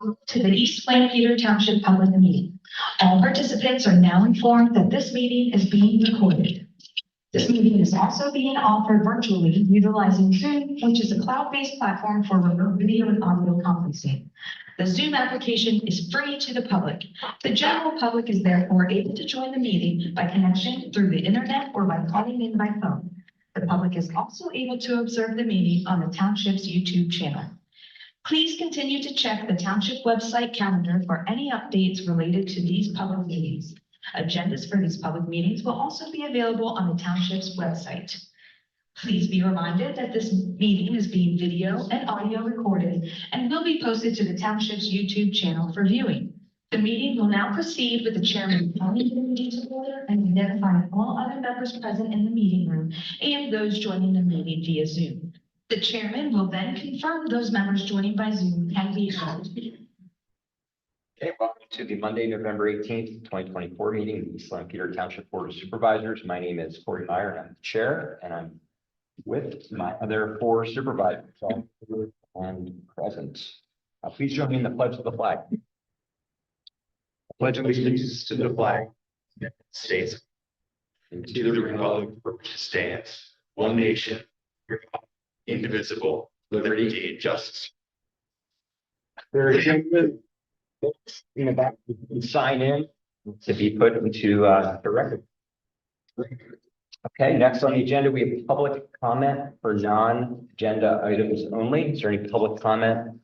To the East Peter Township Public Meeting. All participants are now informed that this meeting is being recorded. This meeting is also being offered virtually utilizing Zoom, which is a cloud-based platform for remote video and audio conferencing. The Zoom application is free to the public. The general public is therefore able to join the meeting by connection through the internet or by calling in by phone. The public is also able to observe the meeting on the Township's YouTube channel. Please continue to check the Township website calendar for any updates related to these public meetings. Agendas for these public meetings will also be available on the Township's website. Please be reminded that this meeting is being video and audio recorded and will be posted to the Township's YouTube channel for viewing. The meeting will now proceed with the chairman calling the meeting to order and identifying all other members present in the meeting room and those joining the meeting via Zoom. The chairman will then confirm those members joining by Zoom can be heard. Okay, welcome to the Monday, November 18th, 2024 meeting of the East Peter Township Board of Supervisors. My name is Corey Meyer and I'm the chair, and I'm with my other four supervisors all here and present. Please join me in the pledge of the flag. I pledge allegiance to the flag of the United States and to the republic for which it stands, one nation, indivisible, liberty and justice. There is in the back, you can sign in to be put into the record. Okay, next on the agenda, we have public comment for non-agenda items only. Is there any public comment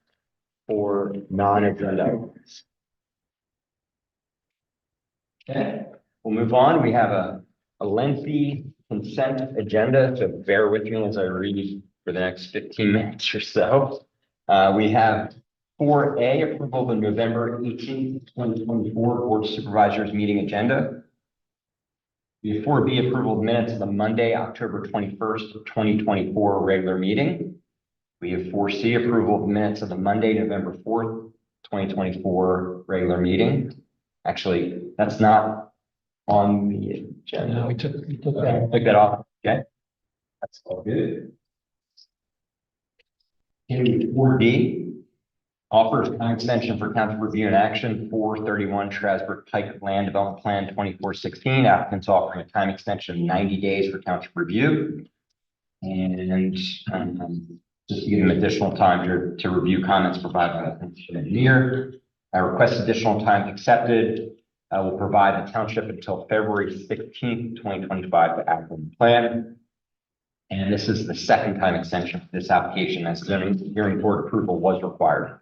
for non-agenda items? Okay, we'll move on. We have a lengthy consent agenda, so bear with me as I read for the next 15 minutes or so. We have 4A, approval of the November 18th, 2024 Board of Supervisors meeting agenda. We have 4B, approval of minutes of the Monday, October 21st, 2024 regular meeting. We have 4C, approval of minutes of the Monday, November 4th, 2024 regular meeting. Actually, that's not on the agenda. No, we took that off. Okay, that's all good. Okay, 4D, offers time extension for township review and action 431 Strasburg Pike Land Development Plan 2416. Applicants offering a time extension of 90 days for township review. And just to give them additional time to review comments provided by the township engineer. Request additional time accepted. Will provide the township until February 16th, 2025 to act on the plan. And this is the second time extension for this application as hearing board approval was required.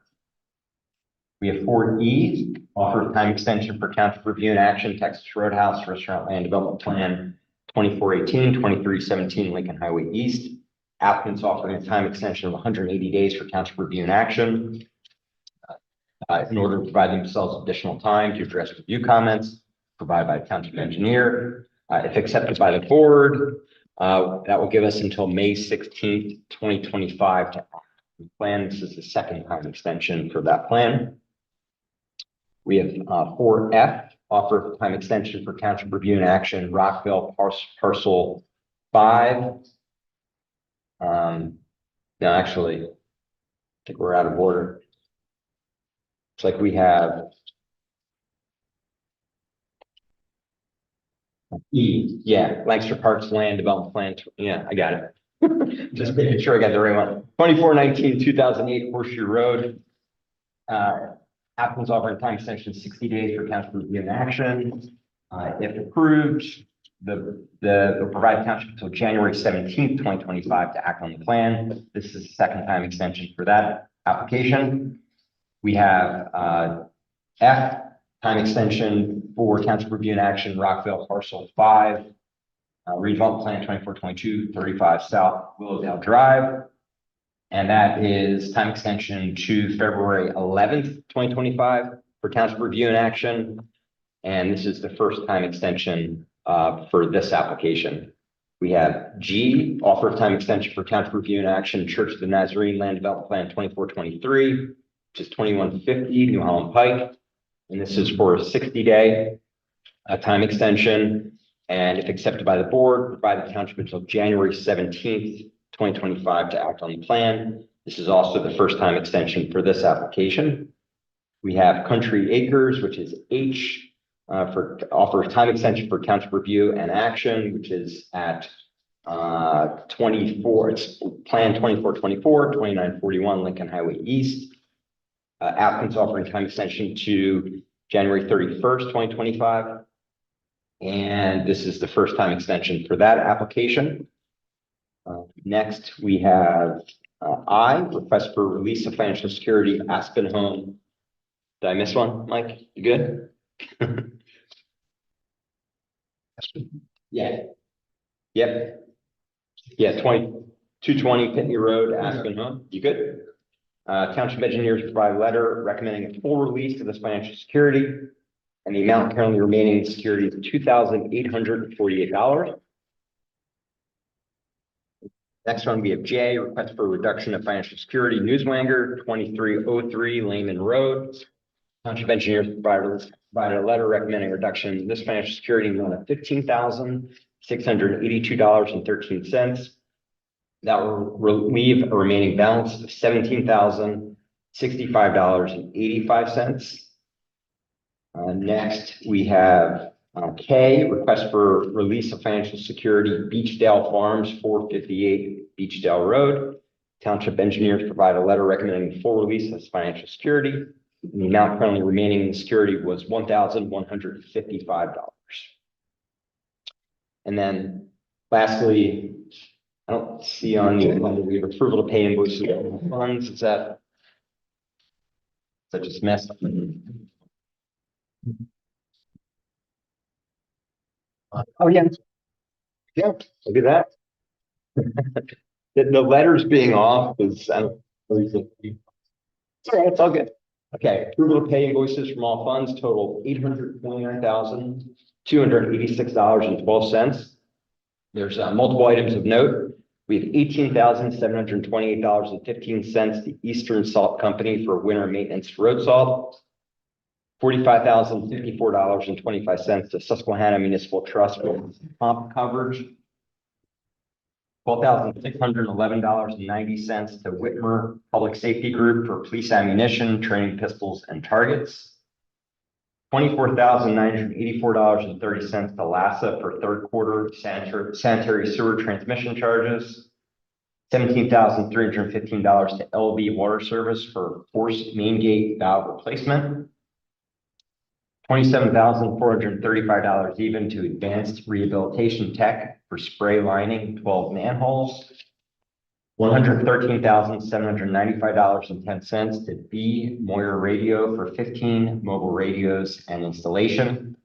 We have 4E, offer time extension for township review and action, Texas Roadhouse Restaurant Land Development Plan 2418, 2317 Lincoln Highway East. Applicants offering a time extension of 180 days for township review and action in order to provide themselves additional time to address review comments provided by the township engineer. If accepted by the board, that will give us until May 16th, 2025 to act on the plan. This is the second time extension for that plan. We have 4F, offer time extension for township review and action, Rockville parcel 5. No, actually, I think we're out of order. It's like we have E, yeah, Lancaster Parks Land Development Plan. Yeah, I got it. Just making sure I got the right one. 2419 2008 Horseshoe Road. Applicants offering time extension 60 days for township review and action. If approved, they'll provide township until January 17th, 2025 to act on the plan. This is the second time extension for that application. We have F, time extension for township review and action, Rockville parcel 5, redevelopment plan 2422 35 South Willowdale Drive. And that is time extension to February 11th, 2025 for township review and action. And this is the first time extension for this application. We have G, offer of time extension for township review and action, Church of the Nazarene Land Development Plan 2423, which is 2150 New Holland Pike. And this is for a 60-day time extension. And if accepted by the board, provide the township until January 17th, 2025 to act on the plan. This is also the first time extension for this application. We have Country Acres, which is H, for offer time extension for township review and action, which is at 24, it's Plan 2424, 2941 Lincoln Highway East. Applicants offering time extension to January 31st, 2025. And this is the first time extension for that application. Next, we have I, request for release of financial security, Aspen Home. Did I miss one, Mike? You good? Yeah. Yep. Yeah, 220 Pitney Road, Aspen Home. You good? Township engineers provide a letter recommending a full release of this financial security, and the amount currently remaining in security is $2,848. Next one, we have J, request for reduction of financial security, Newswanger, 2303 Lehman Road. Township engineers provided a letter recommending reduction in this financial security amount of $15,682.13. That will relieve a remaining balance of $17,065.85. Next, we have K, request for release of financial security, Beechdale Farms, 458 Beechdale Road. Township engineers provide a letter recommending full release of this financial security. The amount currently remaining in security was $1,155. And then lastly, I don't see on the agenda, we have approval to pay invoices and funds. Is that just messed up? Oh, yeah. Yeah, look at that. The letters being off is, I don't. It's all right, it's all good. Okay, approval to pay invoices from all funds total $829,286.12. There's multiple items of note. We have $18,728.15 to Eastern Salt Company for winter maintenance road salt. $45,054.25 to Susquehanna Municipal Trust for pump coverage. $12,611.90 to Whitmer Public Safety Group for police ammunition, training pistols, and targets. $24,984.30 to LASA for third quarter sanitary sewer transmission charges. $17,315 to LV Water Service for forced main gate valve replacement. $27,435 even to Advanced Rehabilitation Tech for spray lining 12 manholes. $113,795.10 to B Moyer Radio for 15 mobile radios and installation.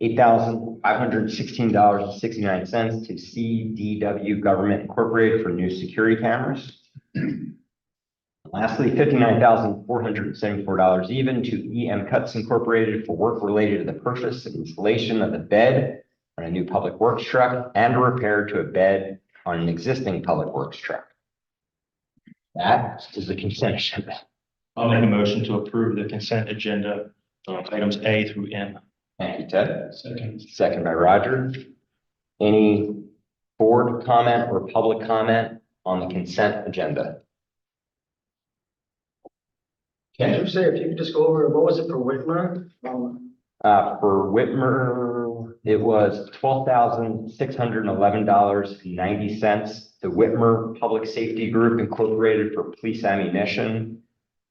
$8,516.69 to CDW Government Incorporated for new security cameras. Lastly, $59,474 even to EM Cuts Incorporated for work related to the purchase and installation of a bed on a new public works truck and a repair to a bed on an existing public works truck. That is the consent agenda. I'll make a motion to approve the consent agenda, items A through N. Thank you, Ted. Second. Second by Roger. Any board comment or public comment on the consent agenda? Can you say, if you could just go over, what was it for Whitmer? For Whitmer, it was $12,611.90 to Whitmer Public Safety Group Incorporated for police ammunition,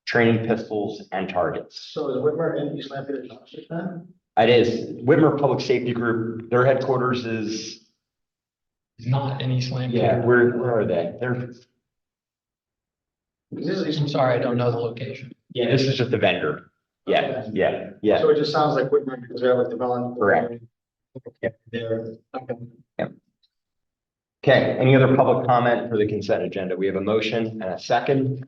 training pistols, and targets. So is Whitmer in East Lampeter Township then? It is. Whitmer Public Safety Group, their headquarters is. Not in East Lampeter. Yeah, where are they? They're. I'm sorry, I don't know the location. Yeah, this is just a vendor. Yeah, yeah, yeah. So it just sounds like Whitmer because they're like developing. Correct. Yep. They're, okay. Okay, any other public comment for the consent agenda? We have a motion and a second.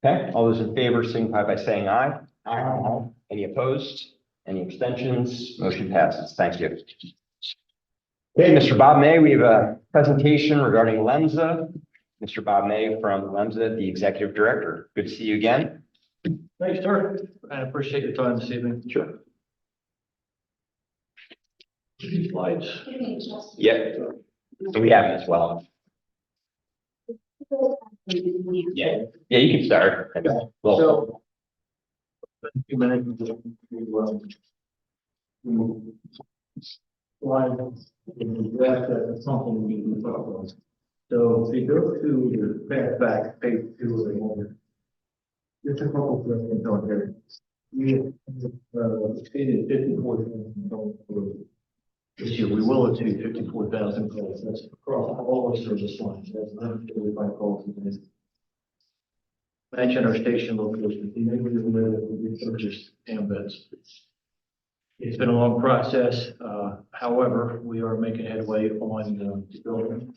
Okay, all those in favor signify by saying aye. Aye. Any opposed? Any abstentions? Motion passes. Thank you. Okay, Mr. Bob May, we have a presentation regarding LEMSA. Mr. Bob May from LEMSA, the Executive Director. Good to see you again. Thanks, sir. I appreciate your time this evening. Sure. Slides. Yep. We have it as well. Yeah, you can start. Well, So. A few minutes. Slide, that's something we can talk about. So if you go to the back, page 2 of the order. There's a couple of questions on there. We exceeded 54,000 for this year. We will achieve 54,000 calls. That's across all our service lines. That's not really by calls. Mention our station location. The neighborhood where we purchased ambets. It's been a long process. However, we are making headway on the building.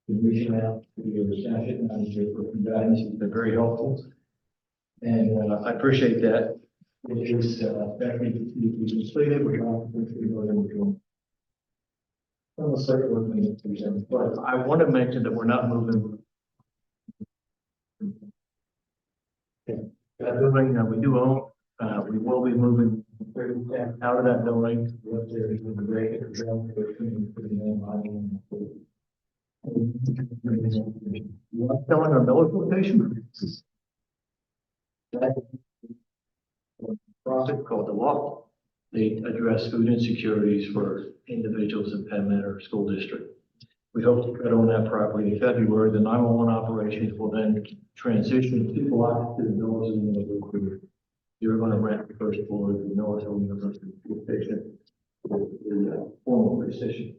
Been reaching out to the township manager for some guidance. He's been very helpful. And I appreciate that. It is expected to be completed. We're going to on the site work meeting, but I want to mention that we're not moving. That building we do own, we will be moving out of that building. Selling our village location. That project called the Loft. They address food insecurities for individuals in Penn Manor School District. We hope to cut on that property in February. The 911 operations will then transition people out to the doors in the neighborhood. You're going to rent the first floor of the North Hill University station, the formal precision.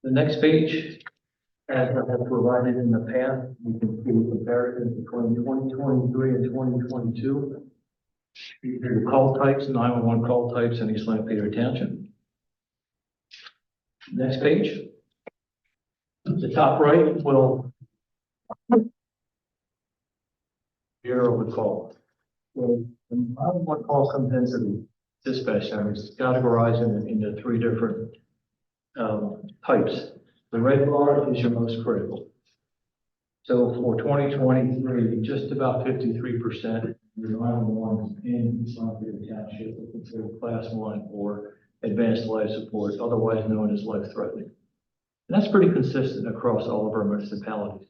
The next page, as I have provided in the past, we can see a comparison between 2023 and 2022. The call types, 911 call types in East Lampere Township. Next page. The top right will zero the call. So when 911 call comes into the dispatch center, it's categorized into 3 different types. The red bar is your most critical. So for 2023, just about 53% of your 911 in East Lampere Township are considered class 1 or advanced life support, otherwise known as life-threatening. And that's pretty consistent across all of our municipalities.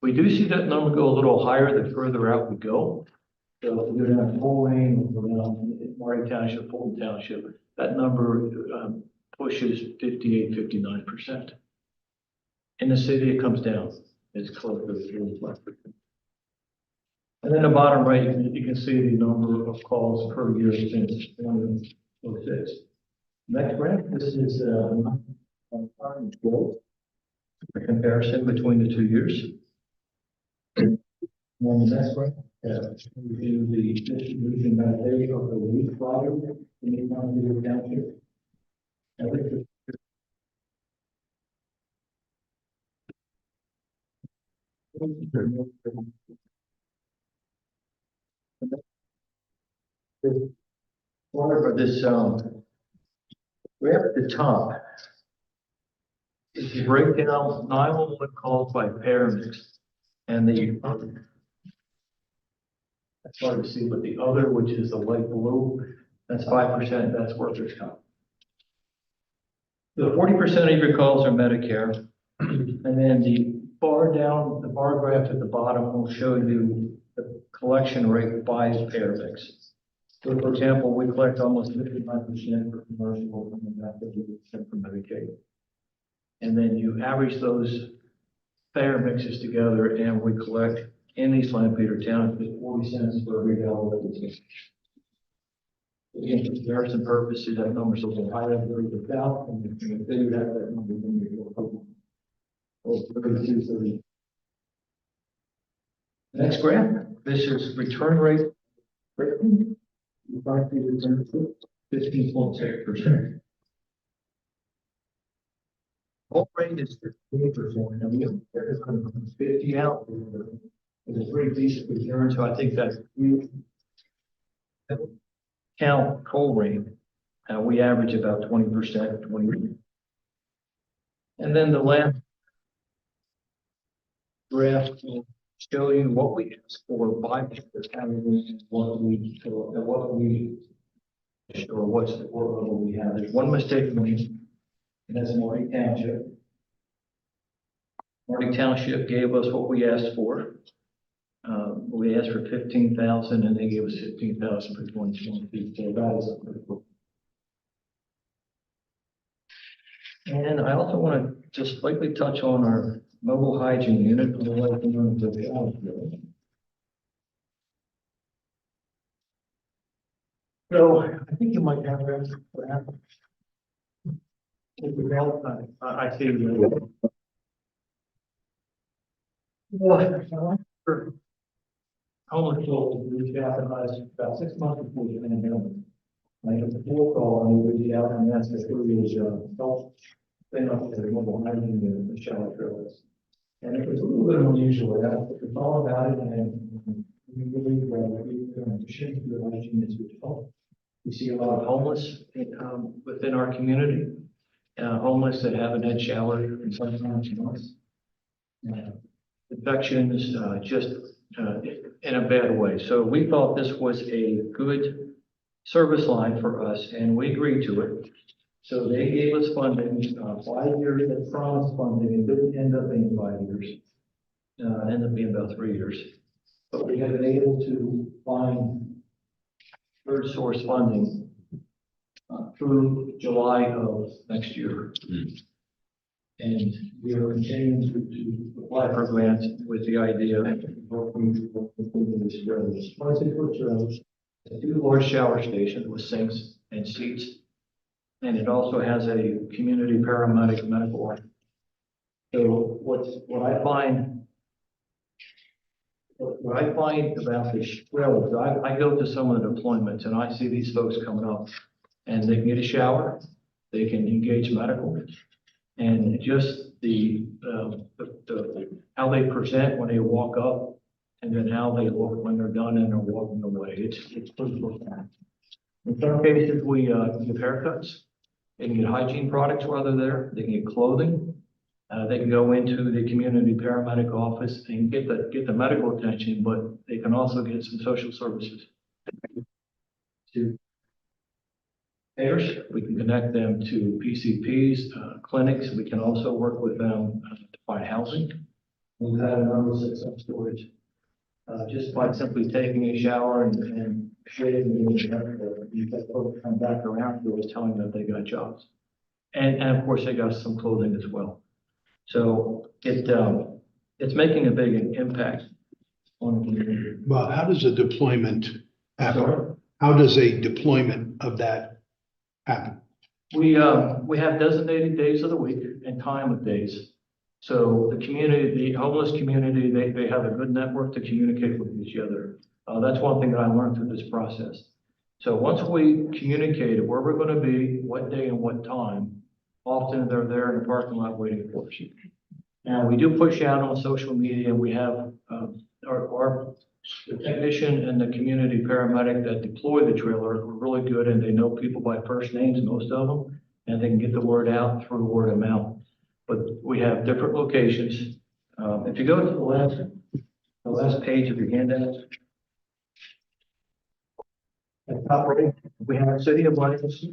We do see that number go a little higher the further out we go. So if we go down Full Lane, or down Martin Township, Fulton Township, that number pushes 58, 59%. In the city, it comes down. It's closer to 35%. And then the bottom right, you can see the number of calls per year since 2006. Next graph, this is a comparison between the 2 years. And the next graph, we do the distribution by day of the week volume in the county of township. For this graph at the top, if you break down 911 calls by paramedics and the that's hard to see, but the other, which is the light blue, that's 5%, that's workers' comp. The 40% of your calls are Medicare, and then the bar down, the bar graph at the bottom will show you the collection rate by paramedics. So for example, we collect almost 55% for commercial and about 50% for Medicaid. And then you average those fare mixes together and we collect in East Lampere Township 40 cents for every dollar that we take. Again, for comparison purposes, that number's a little higher than 30,000, and you can figure that number when you go over 32, 30. Next graph, this is return rate. You find the return rate 15.6%. All rate is 15%, and we have 50 out. It's a pretty decent return, so I think that's count coal rate. We average about 20%, 20. And then the last graph will show you what we ask for by what we or what's the level we have. There's one mistake made. and that's Marty Township. Marty Township gave us what we asked for. We asked for 15,000 and they gave us 15,000 for 2022, so that is critical. And I also want to just lightly touch on our mobile hygiene unit. So I think you might have that. I see. Homeless people reached out to us about 6 months before the pandemic. I got the phone call and they reached out and asked if we was, help clean up the mobile hygiene unit, the shower trailers. And it was a little bit unusual, we thought about it and we believe that we should do the hygiene as we default. We see a lot of homeless within our community, homeless that haven't had showers in sometimes months. Infections, just in a bad way. So we thought this was a good service line for us and we agreed to it. So they gave us funding, 5 years that promised funding. It didn't end up being 5 years. It ended up being about 3 years. But we have been able to find third source funding through July of next year. And we are continuing to apply for grants with the idea of working with these trailers. 26-foot trailers, 2 large shower stations with sinks and seats. And it also has a community paramedic medical line. So what I find about this trailers, I go to some of the deployments and I see these folks coming up and they can get a shower, they can engage medical, and just the how they present when they walk up and then how they look when they're done and they're walking away. It's pretty profound. In some cases, we give haircuts. They can get hygiene products while they're there. They can get clothing. They can go into the community paramedic office and get the medical attention, but they can also get some social services. To payers, we can connect them to PCPs, clinics. We can also work with them to find housing. We've had a number of success stories just by simply taking a shower and shaving. You get folks come back around to us telling them that they got jobs, and of course they got some clothing as well. So it's making a big impact on the community. Well, how does a deployment happen? Sorry? How does a deployment of that happen? We have designated days of the week and time of days. So the community, the homeless community, they have a good network to communicate with each other. That's one thing that I learned through this process. So once we communicate where we're going to be, what day and what time, often they're there in the parking lot waiting for us. Now we do push out on social media. We have the technician and the community paramedic that deploy the trailer are really good and they know people by first names, most of them, and they can get the word out through word of mouth. But we have different locations. If you go to the last page of your handout, at the top right, we have City of Lancaster.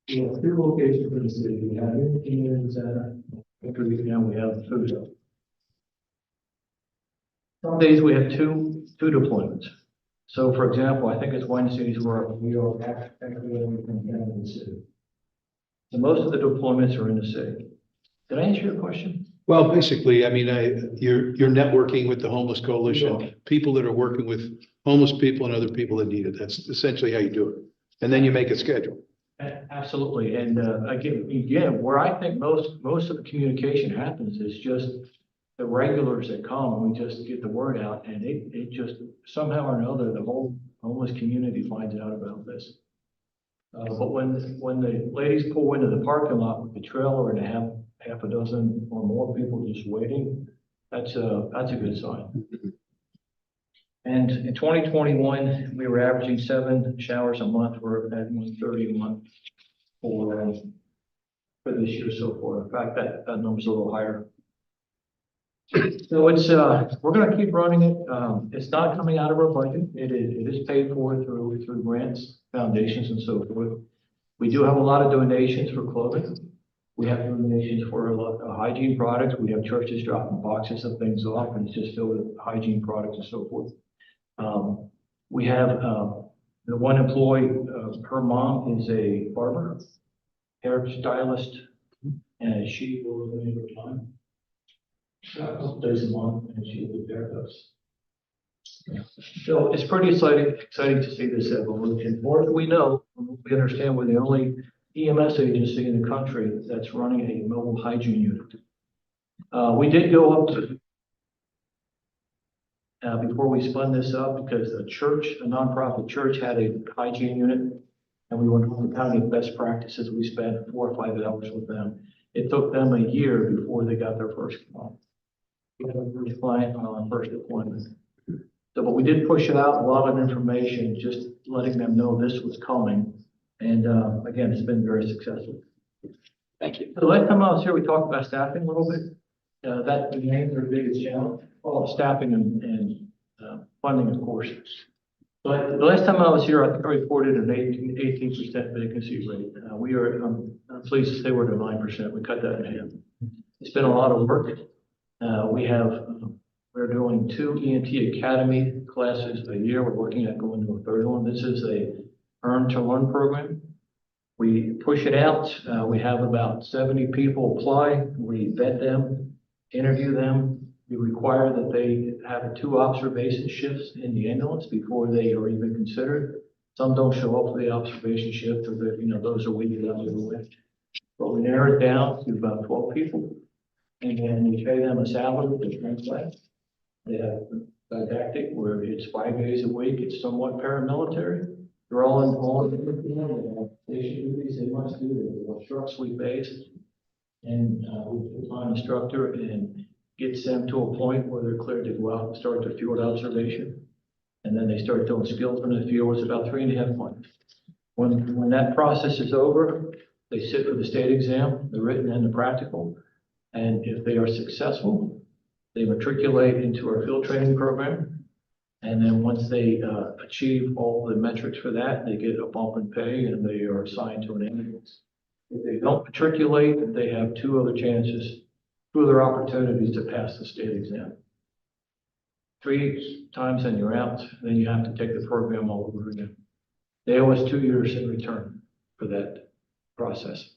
We have 2 locations in the city. We have in the community center, and we have the food zone. Some days we have two deployments. So for example, I think it's Wednesdays where we are actually down in the city. So most of the deployments are in the city. Did I answer your question? Well, basically, I mean, you're networking with the homeless coalition, people that are working with homeless people and other people that need it. That's essentially how you do it. And then you make a schedule. Absolutely. And again, where I think most of the communication happens is just the regulars that come, we just get the word out and it just somehow or another, the whole homeless community finds out about this. But when the ladies pull into the parking lot with the trailer and they have half a dozen or more people just waiting, that's a good sign. And in 2021, we were averaging 7 showers a month. We're at 130 a month for this year so far. In fact, that number's a little higher. So it's we're going to keep running it. It's not coming out of our budget. It is paid for through grants, foundations, and so forth. We do have a lot of donations for clothing. We have donations for a lot of hygiene products. We have churches dropping boxes of things off and it's just filled with hygiene products and so forth. We have, the one employee, her mom is a barber, hairstylist, and she will live in her time. A couple days a month, and she will be there with us. So it's pretty exciting to see this evolution. More than we know, we understand we're the only EMS agency in the country that's running a mobile hygiene unit. We did go up to, before we spun this up, because a church, a nonprofit church had a hygiene unit, and we went to the county best practices. We spent 4 or 5 hours with them. It took them a year before they got their first client. We had our first client on first appointment. So, but we did push out a lot of information, just letting them know this was coming. And again, it's been very successful. Thank you. The last time I was here, we talked about staffing a little bit. That remains our biggest challenge, well, staffing and funding, of course. But the last time I was here, I think I reported an 18% vacancy rate. I'm pleased to say we're at 9%. We cut that in half. It's been a lot of work. We're doing 2 ENT Academy classes a year. We're looking at going to a 3rd one. This is a earn to learn program. We push it out. We have about 70 people apply. We vet them, interview them. We require that they have 2 observation shifts in the ambulance before they are even considered. Some don't show up for the observation shift, or those are weeded out of the way. But we narrow it down to about 12 people. And then we pay them a salary to translate. They have didactic where it's 5 days a week. It's somewhat paramilitary. They're all involved in the station duties they must do. They're short sleep based. And we find an instructor and gets them to a point where they're cleared to go out and start their field observation. And then they start doing skills in the field. It's about 3.5 months. When that process is over, they sit for the state exam, the written and the practical. And if they are successful, they matriculate into our field training program. And then once they achieve all the metrics for that, they get a bump in pay and they are assigned to an ambulance. If they don't matriculate, they have 2 other opportunities to pass the state exam. 3 times and you're out, then you have to take the program all over again. They owe us 2 years in return for that process.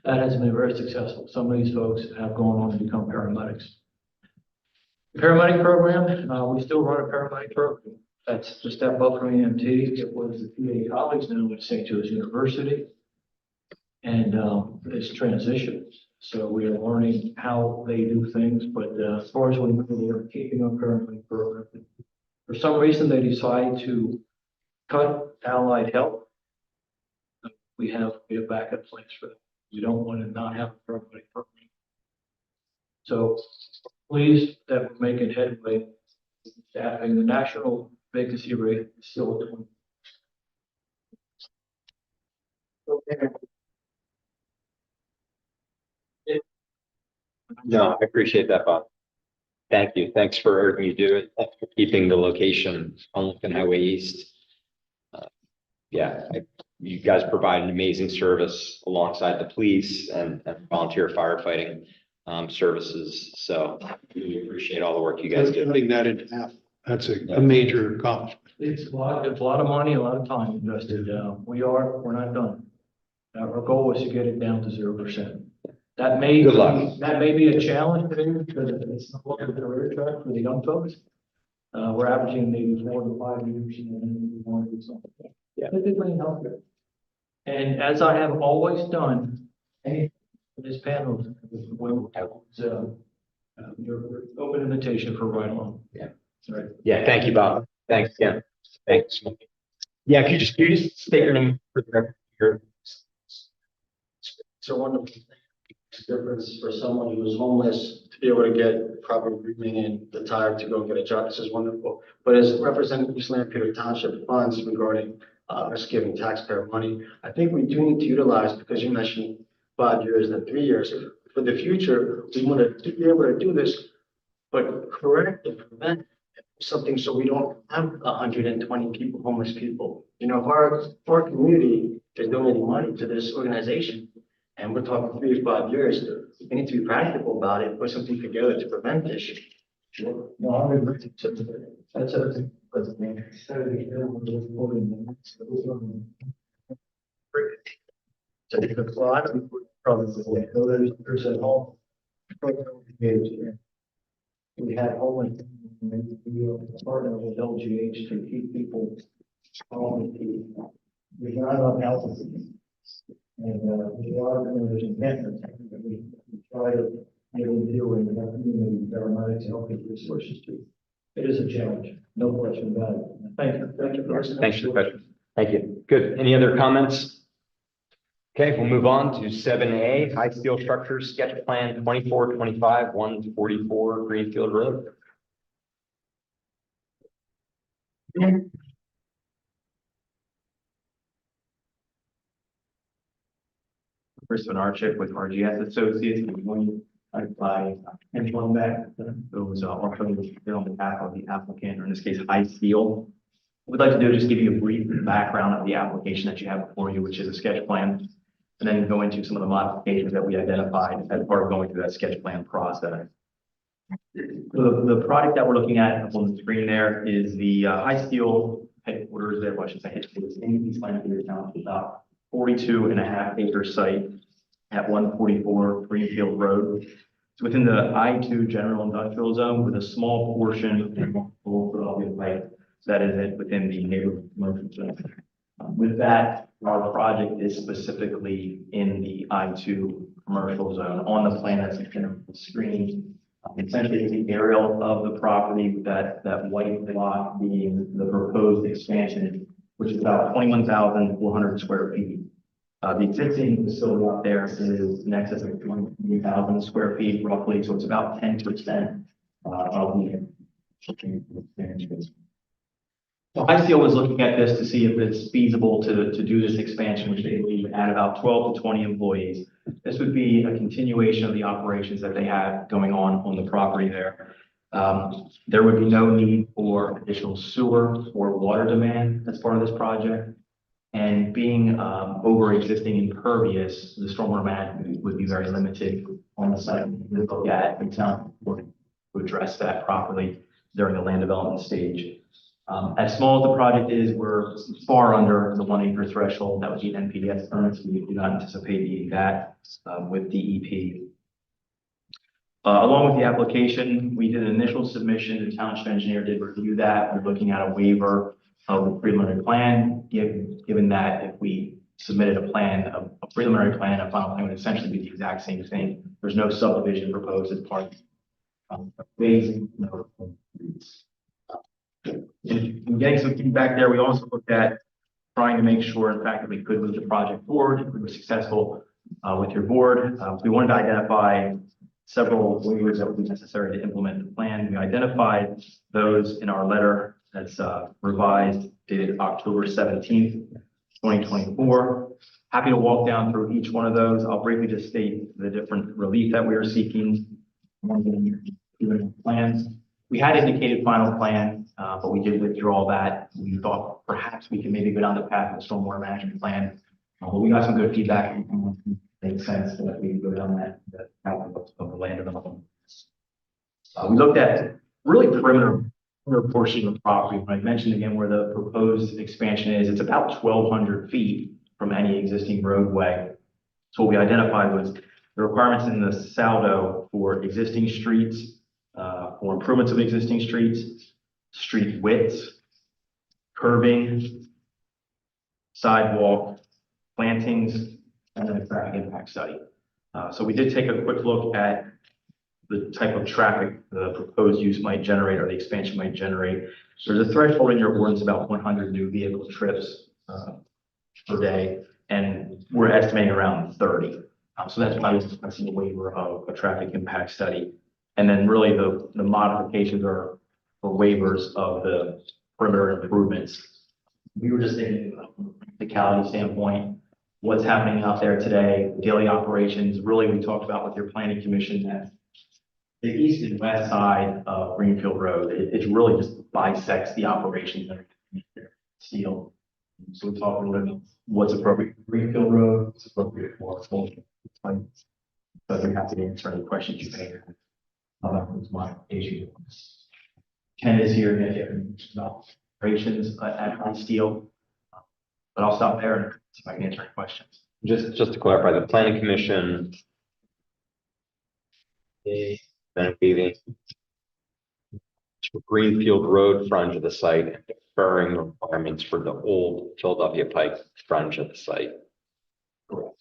That has been very successful. Some of these folks have gone on to become paramedics. The paramedic program, we still run a paramedic program. That's the step up from EMT. It was the PA College, now at St. Joe's University. And it's transitioned. So we are learning how they do things. But as far as we know, we are keeping our paramedic program. For some reason, they decide to cut allied health. We have backup plans for that. We don't want to not have a paramedic program. So pleased that we're making headway. Staffing, the national vacancy rate is still at 20. Okay. No, I appreciate that, Bob. Thank you. Thanks for everything you do. Thanks for keeping the location on Lincoln Highway East. You guys provide an amazing service alongside the police and volunteer firefighting services. So we appreciate all the work you guys do. Cutting that in half, that's a major accomplishment. It's a lot of money, a lot of time invested. We're not done. Our goal is to get it down to 0%. That may be a challenge today because it's not a career track for the young folks. We're averaging maybe 4 to 5 years, and then we want to do something. Yeah. Particularly in healthcare. And as I have always done, any of this panel, your open invitation for right along. Yeah. Right. Yeah. Thank you, Bob. Thanks again. Thanks. Yeah. Can you just state your name for the record here? It's a wonderful thing. It's a difference for someone who is homeless to be able to get proper grooming and the time to go get a job. This is wonderful. But as Representative East Lampere Township funds regarding us giving taxpayer money, I think we do need to utilize, because you mentioned 5 years and 3 years. For the future, we want to be able to do this, but correct and prevent something so we don't have 120 people, homeless people. If our community is donating money to this organization, And we're talking 3 to 5 years. We need to be practical about it, put something together to prevent this. No, I agree. That's a, that's well, I don't probably, there's a whole. We had only, partner with LGH to keep people on the, there's not enough altitude. And, there's a lot of there's encampments that we try to get them doing, and that community, paramedics, healthy resources too. It is a challenge, no question about it. Thank you. Thanks for the question. Thank you. Good. Any other comments? Okay, we'll move on to 7A, high steel structures, sketch plan 2425, 144 Greenfield Road. Chris Archip with RGS Associates. We're going to by anyone that those also on behalf of the applicant, or in this case, High Steel. What we'd like to do is just give you a brief background of the application that you have before you, which is a sketch plan, and then go into some of the modifications that we identified as part of going through that sketch plan process. The product that we're looking at on the screen there is the High Steel headquarters there, well, I should say headquarters in East Lansing Town, about 42.5-acre site at 144 Greenfield Road. It's within the I-2 general industrial zone with a small portion that is within the neighborhood commercial zone. With that, our project is specifically in the I-2 commercial zone. On the plan that's on the screen, essentially the aerial of the property with that white block being the proposed expansion, which is about 21,400 square feet. The existing facility out there is in excess of 20,000 square feet roughly, so it's about 10% of the expansion. So High Steel was looking at this to see if it's feasible to do this expansion, which they believe would add about 12 to 20 employees. This would be a continuation of the operations that they had going on the property there. There would be no need for additional sewer or water demand as part of this project. And being over existing impervious, the stormwater management would be very limited on the site. We look at in town to address that properly during the land development stage. As small as the project is, we're far under the 1 acre threshold. That would be an NPDS permits. We do not anticipate needing that with DEP. Along with the application, we did an initial submission. The township engineer did review that. We're looking at a waiver of the preliminary plan, given that if we submitted a plan, a preliminary plan, a final plan would essentially be the exact same thing. There's no subdivision proposed as part of phasing. In getting some feedback there, we also looked at trying to make sure, in fact, that we could move the project forward, if we were successful with your board. We wanted to identify several waivers that would be necessary to implement the plan. We identified those in our letter that's revised, dated October 17th, 2024. Happy to walk down through each one of those. I'll briefly just state the different relief that we are seeking. Plans. We had indicated final plan, but we did withdraw that. We thought perhaps we could maybe go down the path of the stormwater management plan. But we got some good feedback. Makes sense that we go down that path of the land development. We looked at really perimeter portion of the property. When I mentioned again where the proposed expansion is, it's about 1,200 feet from any existing roadway. So what we identified was the requirements in the saldo for existing streets, for improvements of existing streets, street widths, curbing, sidewalk, plantings, and then a traffic impact study. So we did take a quick look at the type of traffic the proposed use might generate or the expansion might generate. There's a threshold in your ordinance about 100 new vehicle trips per day, and we're estimating around 30. So that's why we're discussing the waiver of a traffic impact study. And then really the modifications are for waivers of the perimeter improvements. We were just thinking from a practicality standpoint, what's happening out there today, daily operations. Really, we talked about with your planning commission that the east and west side of Greenfield Road, it really just bisects the operations that are steel. So we talked a little bit about what's appropriate for Greenfield Road, what's appropriate for But we're happy to answer any questions you may have. That was my issue. Ken is here if you have any questions about operations at Steel. But I'll stop there and see if I can answer any questions. Just to clarify, the planning commission. They benefiting. Greenfield Road frontage of the site, and deferring requirements for the old Philadelphia Pike frontage of the site. Correct.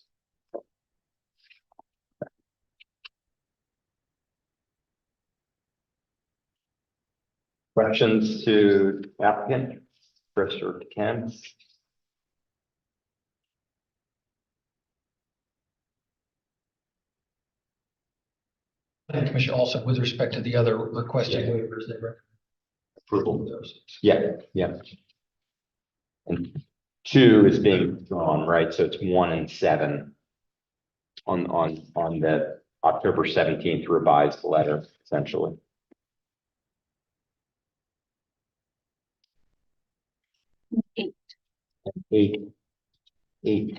Questions to applicant, Chris or Ken? Planning Commission also with respect to the other requested Yeah. waivers, they recommend Approval. those. Yeah. And 2 is being drawn, right? So it's 1 and 7 on the October 17th revised letter, essentially. Eight is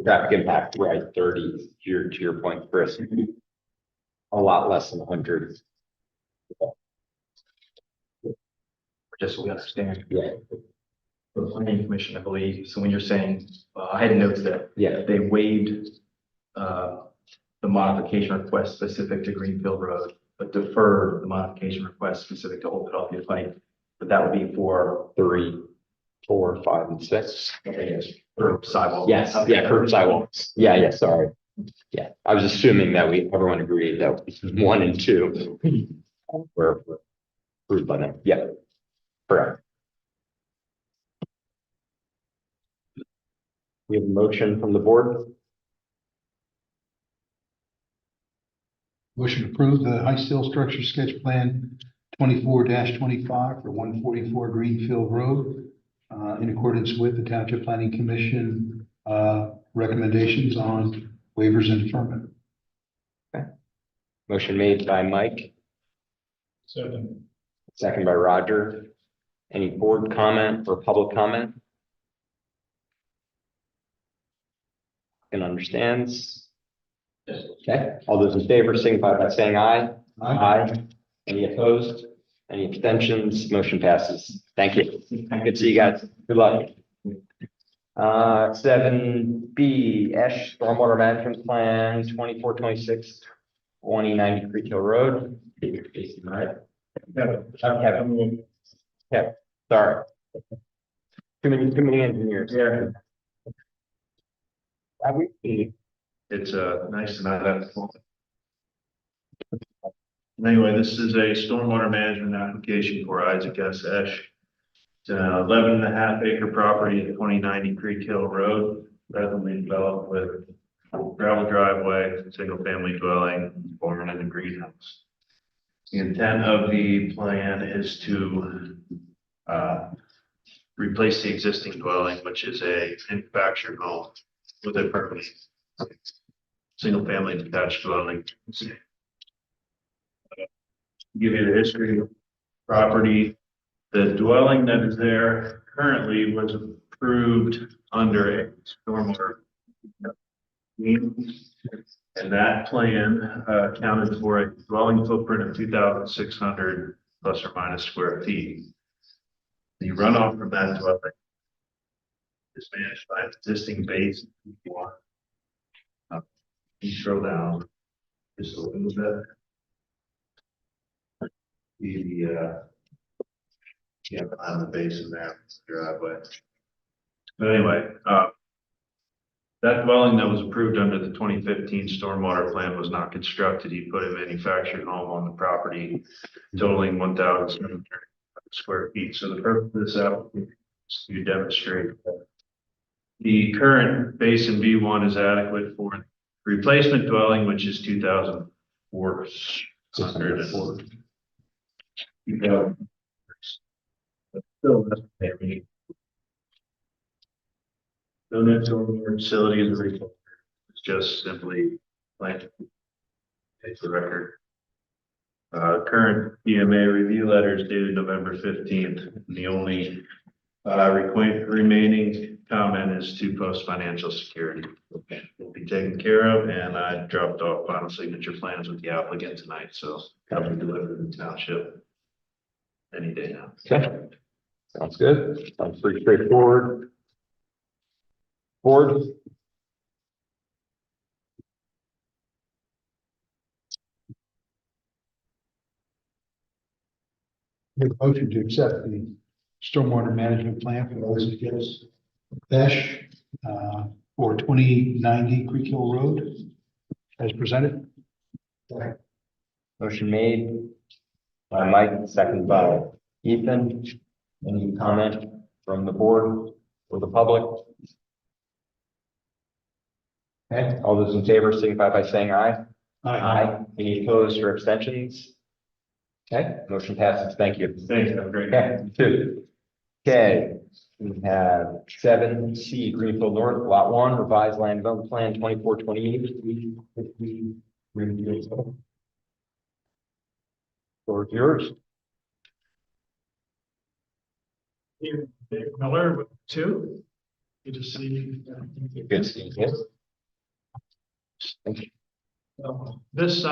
traffic impact, right? 30 to your point, Chris. A lot less than 100. Just so we understand. Yeah. For the planning commission, I believe. So when you're saying, I had notes that Yeah. they waived the modification request specific to Greenfield Road, but deferred the modification request specific to Old Philadelphia Pike. But that would be for 3, 4, 5, and 6. for sidewalk. Yes, yeah, curb sidewalks. Yeah, sorry. Yeah, I was assuming that everyone agreed that 1 and 2 were approved by them. Yeah, correct. We have a motion from the board. Motion to approve the high steel structure sketch plan 24-25 for 144 Greenfield Road, in accordance with the Township Planning Commission, recommendations on waivers and deferment. Motion made by Mike, second by Roger. Any board comment or public comment? And understands. Okay, all those in favor signify by saying aye. Aye. Any opposed? Any abstentions? Motion passes. Thank you. Good to see you guys. Good luck. 7B, Esh Stormwater Management Plan, 2426, 2090 Creek Hill Road. Right. Kevin. Sorry. Too many engineers. Yeah. Have we? It's nice to not have. Anyway, this is a stormwater management application for Isaac S. Esch. It's an 11.5 acre property at 2090 Creek Hill Road, presently developed with gravel driveway, single family dwelling, barn and a greenhouse. The intent of the plan is to replace the existing dwelling, which is a manufactured home with a permanent single family detached dwelling. Give you the history of the property. The dwelling that is there currently was approved under a stormwater. And that plan accounted for a dwelling footprint of 2,600 plus or minus square feet. The runoff from that dwelling is managed by an existing base. You scroll down just a little bit. On the base of that driveway. But anyway, that dwelling that was approved under the 2015 stormwater plan was not constructed. He put a manufactured home on the property totaling 1,700 square feet. So the purpose of this application is to demonstrate that the current base in B1 is adequate for replacement dwelling, which is 2,400. Still, no net stormwater facility is required. It's just simply planted. Take the record. Current EMA review letter is dated November 15th. The only remaining comment is to post financial security. Will be taken care of, and I dropped off final signature plans with the applicant tonight, so that'll be delivered to the township any day now. Okay. Sounds good. Sounds pretty straightforward. Board? Make a motion to accept the stormwater management plan for those who gives Besh, for 2090 Creek Hill Road as presented. Motion made by Mike, second by Ethan. Any comment from the board or the public? Okay, all those in favor signify by saying aye. Any opposed or abstentions? Okay, motion passes. Thank you. Thanks, have a great Okay, two. Okay, we have 7C Greenfield North, Lot 1, revised land development plan 2428. Floor is yours. Here, Dave Miller with 2. Good to see you. Good seeing you. This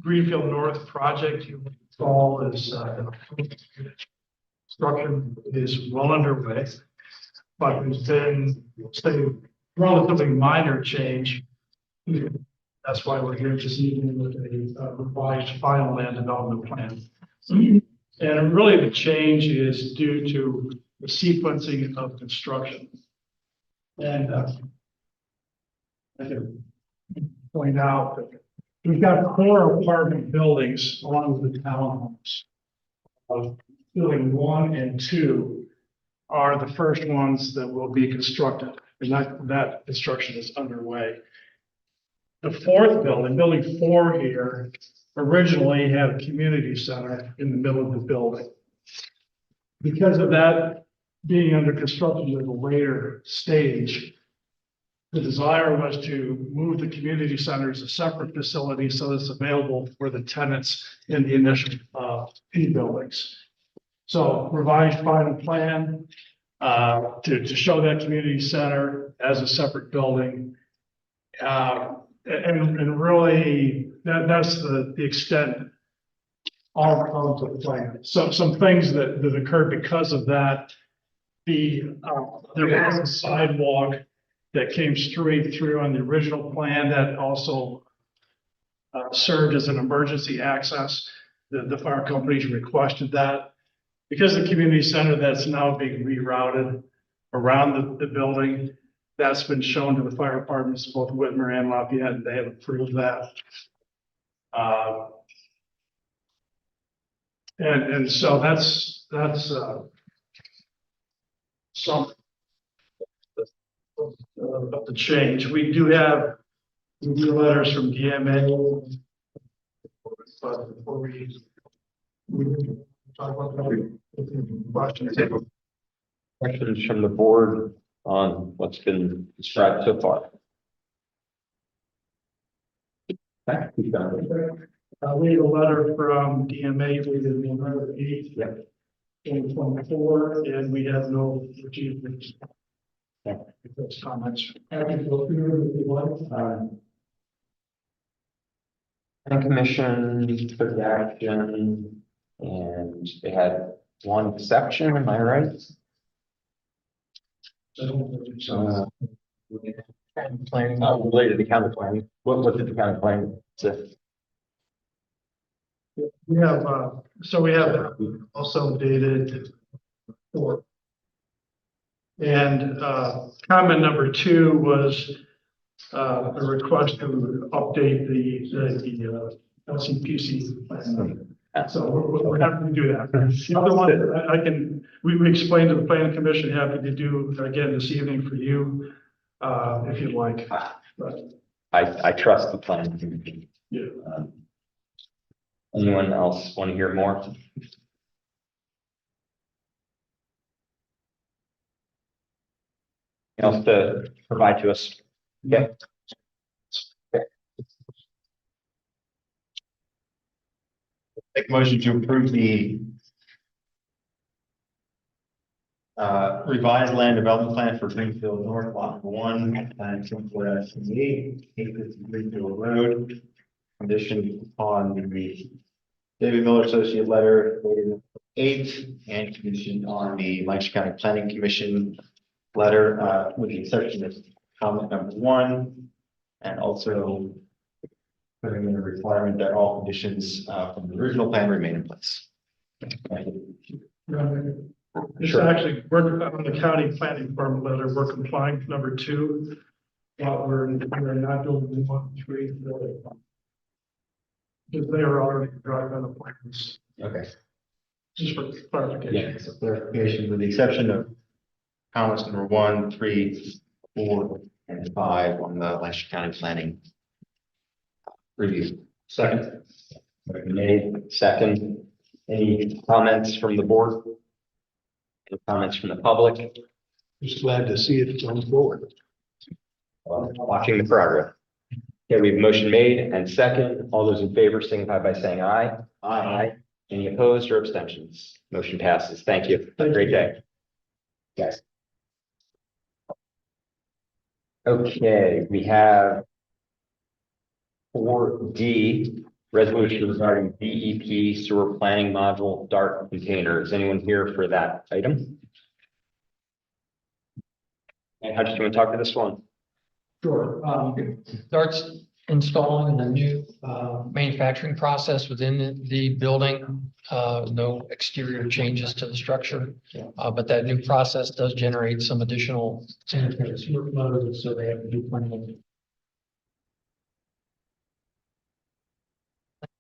Greenfield North project you recall is construction is well underway, but there's been a relatively minor change. That's why we're here this evening with a revised final land development plan. And really the change is due to the sequencing of construction. And I can point out that we've got 4 apartment buildings along with the townhomes. Building 1 and 2 are the first ones that will be constructed, and that construction is underway. The 4th building, building 4 here, originally had a community center in the middle of the building. Because of that being under construction at a later stage, the desire was to move the community center as a separate facility so that it's available for the tenants in the initial P buildings. So revised final plan to show that community center as a separate building. And really, that's the extent of the plan. So some things that occurred because of that, there was a sidewalk that came straight through on the original plan that also served as an emergency access. The fire companies requested that. Because the community center that's now being rerouted around the building, that's been shown to the fire departments, both Whitmer and Lafayette, and they have approved that. And so that's some of the change. We do have letters from DMA. But before we talk about that, Questions from the board on what's been described so far? Okay, keep going. we have a letter from DMA dated November 8th, 2024, and we have no achievements. Those comments. Happy to go through if you want. Planning Commission took action and they had one exception, am I right? Planning, related to county planning. What did the county planning say? We have, we have also dated 4. And comment number 2 was a request to update the LCPC plan. So we're happy to do that. The other one, we explained to the planning commission, happy to do again this evening for you, if you'd like. But, I trust the planning commission. yeah. Anyone else want to hear more? Anything else to provide to us? Okay. Make a motion to approve the Revised land development plan for Greenfield North Lot 1, and 24-8, 850 Greenfield Road. Conditioned upon the David Miller Associate Letter dated 8, and conditioned on the Lancaster County Planning Commission letter, with the exception of comment number 1, and also putting in a requirement that all conditions from the original plan remain in place. It's actually, we're on the county planning department letter, we're complying with number 2. But we're not doing 1, 3, 4. Because they are already driving on the plans, Okay. just for clarification. Yeah, so clarification with the exception of comments number 1, 3, 4, and 5 on the Lancaster County planning review. Second. Motion made, second. Any comments from the board? Any comments from the public? Just glad to see it going forward. Watching the progress. Okay, we have motion made and second. All those in favor signify by saying aye. Aye. Any opposed or abstentions? Motion passes. Thank you. Have a great day. Guys. Okay, we have 4D, resolution regarding DEP sewer planning module DART container. Is anyone here for that item? And how do you want to talk to this one? Sure. Starts installing the new manufacturing process within the building. No exterior changes to the structure. But that new process does generate some additional sanitary sewer flows, so they have to do planning.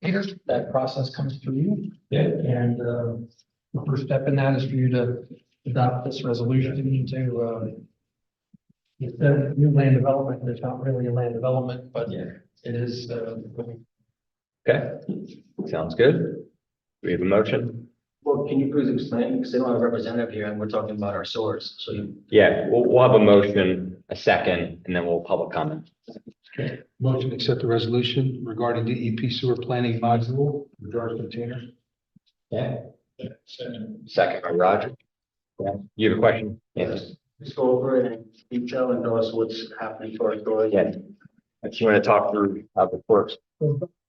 Peter, that process comes through you. Yeah. And the first step in that is for you to adopt this resolution to instead of new land development, there's not really a land development, but Yeah. it is, Okay, sounds good. We have a motion. Well, can you please explain, because they don't have a representative here and we're talking about our source, so you. Yeah, we'll have a motion, a second, and then we'll public comment. Motion to accept the resolution regarding DEP sewer planning module, DART container. Yeah. Second by Roger. Yeah, you have a question? Yes. Just go over it in detail and tell us what's happening for our storage. Yeah. If you want to talk through how this works.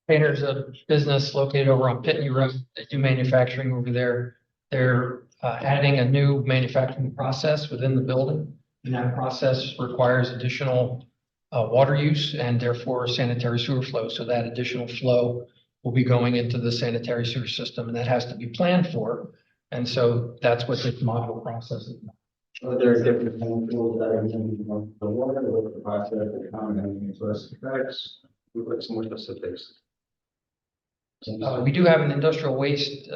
Painter's a business located over on Pitney Road. They do manufacturing over there. They're adding a new manufacturing process within the building. And that process requires additional water use and therefore sanitary sewer flow. So that additional flow will be going into the sanitary sewer system, and that has to be planned for. And so that's what this module process is. So there are different chemicals that are in the water, with the process, the common less effects, we put some more specifics. We do have an industrial waste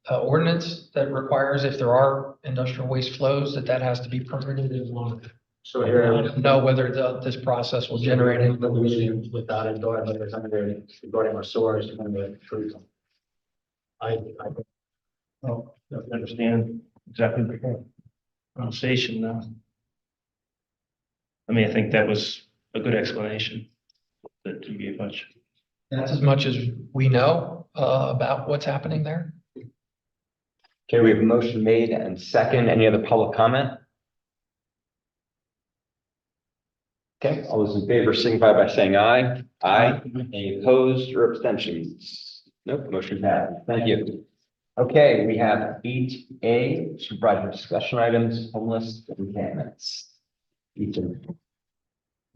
ordinance that requires if there are industrial waste flows, that has to be permitted as well. So I here, don't know whether this process will generate any. the meeting without it, but there's something regarding our source, and the truth. I Oh, I understand exactly the conversation now. I mean, I think that was a good explanation that you gave much. That's as much as we know about what's happening there. Okay, we have a motion made and second. Any other public comment? Okay, all those in favor signify by saying aye. Aye. Any opposed or abstentions? Nope, motion passed. Thank you. Okay, we have 8A, supervisor discussion items, homeless encampments. Ethan.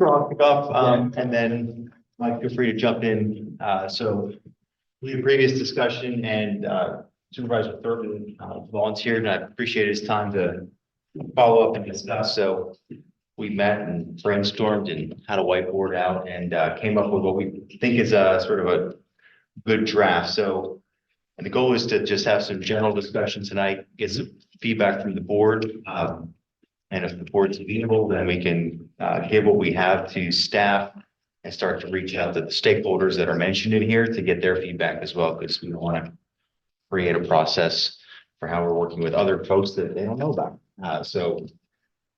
I'll pick up, and then Mike, feel free to jump in. So we had previous discussion and Supervisor Thurman volunteered, and I appreciate his time to follow up and discuss. So we met and brainstormed and had a whiteboard out and came up with what we think is a sort of a good draft. So, and the goal is to just have some general discussion tonight, get some feedback from the board. And if the board's amenable, then we can give what we have to staff and start to reach out to the stakeholders that are mentioned in here to get their feedback as well, because we want to create a process for how we're working with other folks that they don't know about. So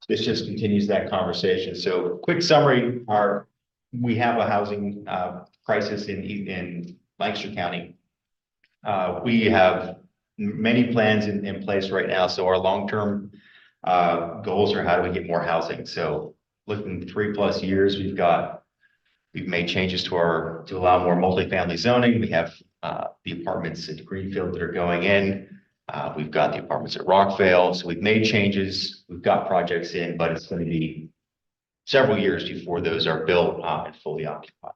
this just continues that conversation. So quick summary, we have a housing crisis in Lancaster County. We have many plans in place right now. So our long-term goals are how do we get more housing? So looking 3+ years, we've made changes to allow more multifamily zoning. We have the apartments at Greenfield that are going in. We've got the apartments at Rockvale. So we've made changes. We've got projects in, but it's going to be several years before those are built and fully occupied.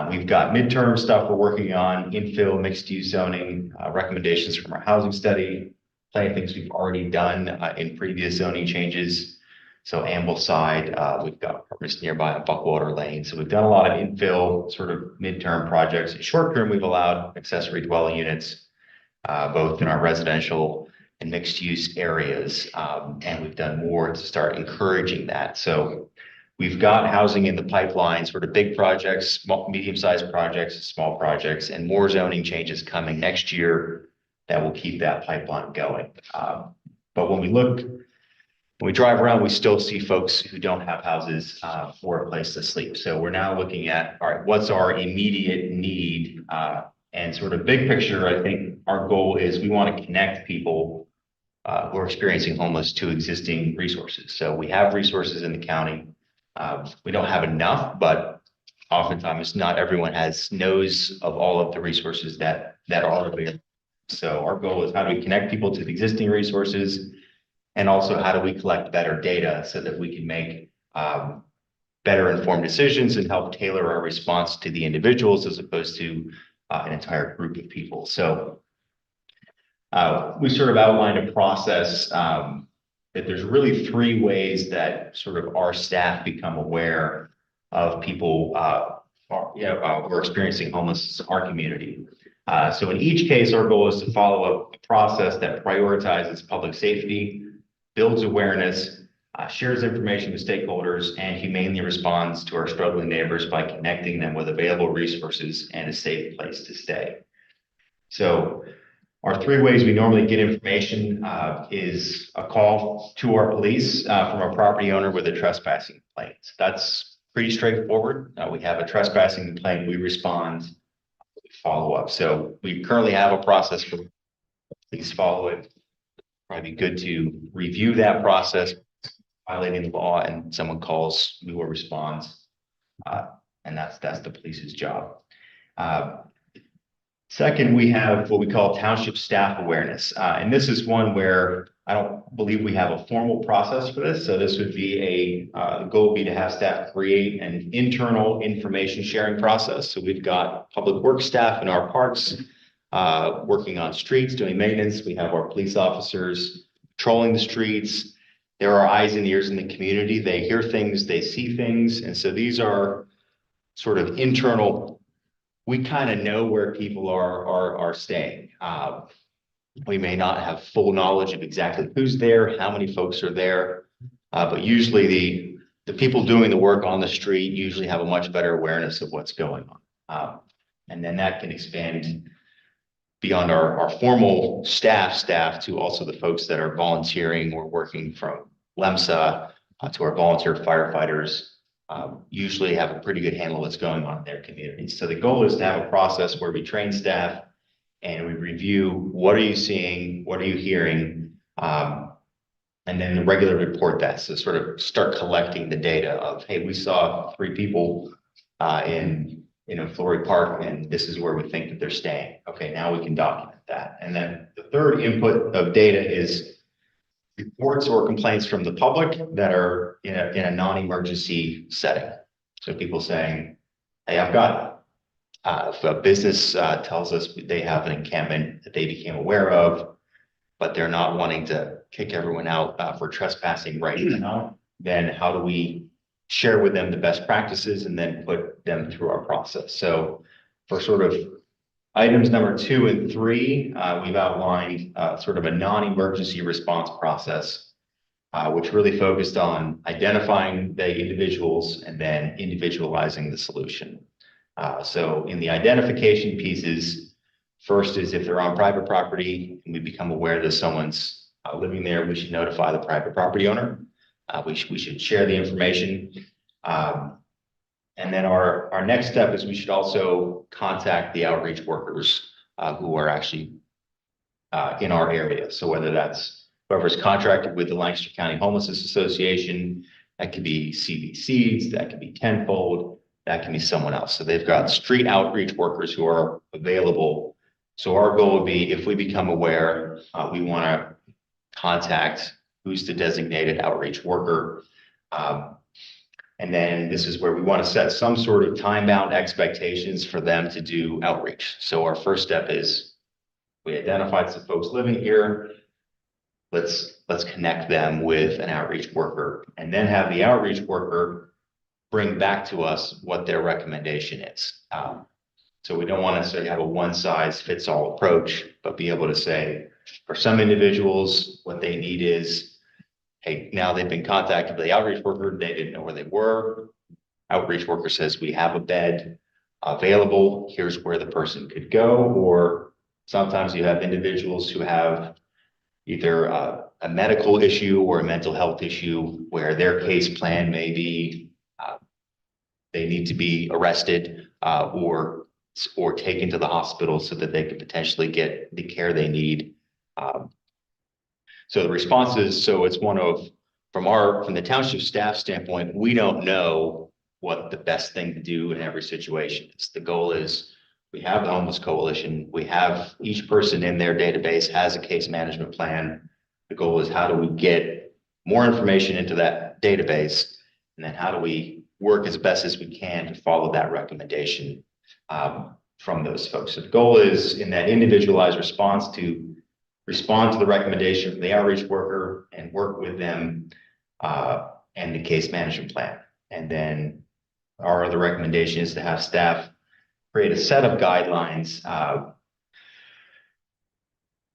We've got midterm stuff we're working on, infill, mixed-use zoning, recommendations from our housing study, plenty of things we've already done in previous zoning changes. So Ambleside, we've got apartments nearby on Buckwater Lane. So we've done a lot of infill sort of midterm projects. Short term, we've allowed accessory dwelling units, both in our residential and mixed use areas. And we've done more to start encouraging that. So we've got housing in the pipeline, sort of big projects, small, medium-sized projects, small projects, and more zoning changes coming next year that will keep that pipeline going. But when we drive around, we still see folks who don't have houses or a place to sleep. So we're now looking at, all right, what's our immediate need? And sort of big picture, I think our goal is we want to connect people who are experiencing homeless to existing resources. So we have resources in the county. We don't have enough, but oftentimes not everyone knows of all of the resources that are available. So our goal is how do we connect people to the existing resources, and also how do we collect better data so that we can make better informed decisions and help tailor our response to the individuals as opposed to an entire group of people. So we sort of outlined a process that there's really 3 ways that sort of our staff become aware of people who are experiencing homelessness in our community. So in each case, our goal is to follow a process that prioritizes public safety, builds awareness, shares information with stakeholders, and humanely responds to our struggling neighbors by connecting them with available resources and a safe place to stay. So our 3 ways we normally get information is a call to our police from a property owner with a trespassing complaint. That's pretty straightforward. We have a trespassing complaint, we respond, we follow up. So we currently have a process for police follow it. Probably good to review that process, violating the law, and someone calls, we will respond. And that's the police's job. Second, we have what we call township staff awareness. And this is one where I don't believe we have a formal process for this. So this would be the goal would be to have staff create an internal information sharing process. So we've got public works staff in our parks working on streets, doing maintenance. We have our police officers patrolling the streets. There are eyes and ears in the community. They hear things, they see things. And so these are sort of internal. We kind of know where people are staying. We may not have full knowledge of exactly who's there, how many folks are there, but usually the people doing the work on the street usually have a much better awareness of what's going on. And then that can expand beyond our formal staff to also the folks that are volunteering or working from LEMSA to our volunteer firefighters. Usually have a pretty good handle what's going on in their communities. So the goal is to have a process where we train staff and we review what are you seeing, what are you hearing, and then regularly report that. So sort of start collecting the data of, hey, we saw 3 people in Flory Park, and this is where we think that they're staying. Okay, now we can document that. And then the third input of data is reports or complaints from the public that are in a non-emergency setting. So people saying, hey, I've got, if a business tells us they have an encampment that they became aware of, but they're not wanting to kick everyone out for trespassing right now, then how do we share with them the best practices and then put them through our process? So for sort of items number 2 and 3, we've outlined sort of a non-emergency response process, which really focused on identifying the individuals and then individualizing the solution. So in the identification pieces, first is if they're on private property and we become aware that someone's living there, we should notify the private property owner. We should share the information. And then our next step is we should also contact the outreach workers who are actually in our area. So whether that's whoever's contracted with the Lancaster County Homelessness Association. That could be CVCs, that could be Tenfold, that can be someone else. So they've got street outreach workers who are available. So our goal would be, if we become aware, we want to contact who's the designated outreach worker. And then this is where we want to set some sort of time-bound expectations for them to do outreach. So our first step is, we identified some folks living here. Let's connect them with an outreach worker, and then have the outreach worker bring back to us what their recommendation is. So we don't want to necessarily have a one-size-fits-all approach, but be able to say, for some individuals, what they need is, hey, now they've been contacted by the outreach worker, they didn't know where they were. Outreach worker says, we have a bed available, here's where the person could go. Or sometimes you have individuals who have either a medical issue or a mental health issue where their case plan may be they need to be arrested or taken to the hospital so that they could potentially get the care they need. So the response is, so it's one of, from the township staff standpoint, we don't know what the best thing to do in every situation is. The goal is, we have the homeless coalition, we have each person in their database has a case management plan. The goal is, how do we get more information into that database? And then how do we work as best as we can to follow that recommendation from those folks? So the goal is, in that individualized response, to respond to the recommendation from the outreach worker and work with them and the case management plan. And then our other recommendation is to have staff create a set of guidelines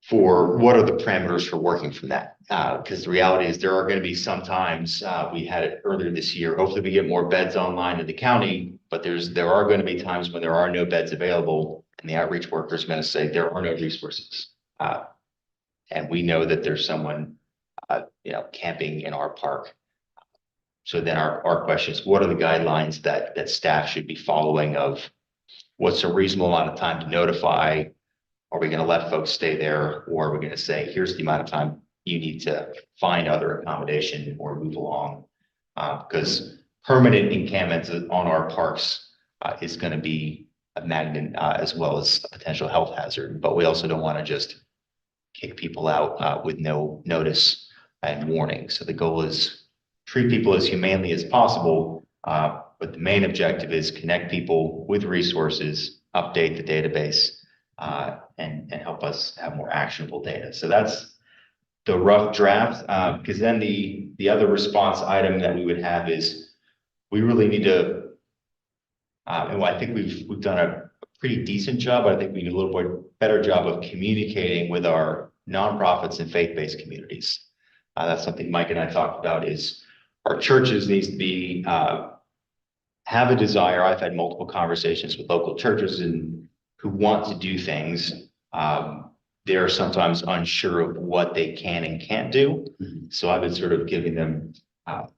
for what are the parameters for working from that. Because the reality is, there are going to be some times, we had it earlier this year, hopefully we get more beds online in the county, but there are going to be times when there are no beds available, and the outreach worker is going to say there are no resources. And we know that there's someone, camping in our park. So then our question is, what are the guidelines that staff should be following of what's a reasonable amount of time to notify? Are we going to let folks stay there? Or are we going to say, here's the amount of time you need to find other accommodation or move along? Because permanent encampments on our parks is going to be a magnet as well as a potential health hazard. But we also don't want to just kick people out with no notice and warning. So the goal is treat people as humanely as possible. But the main objective is connect people with resources, update the database, and help us have more actionable data. So that's the rough draft. Because then the other response item that we would have is, we really need to, and I think we've done a pretty decent job. I think we need a little bit better job of communicating with our nonprofits and faith-based communities. That's something Mike and I talked about, is our churches needs to be, have a desire. I've had multiple conversations with local churches and who want to do things. They're sometimes unsure of what they can and can't do. So I've been sort of giving them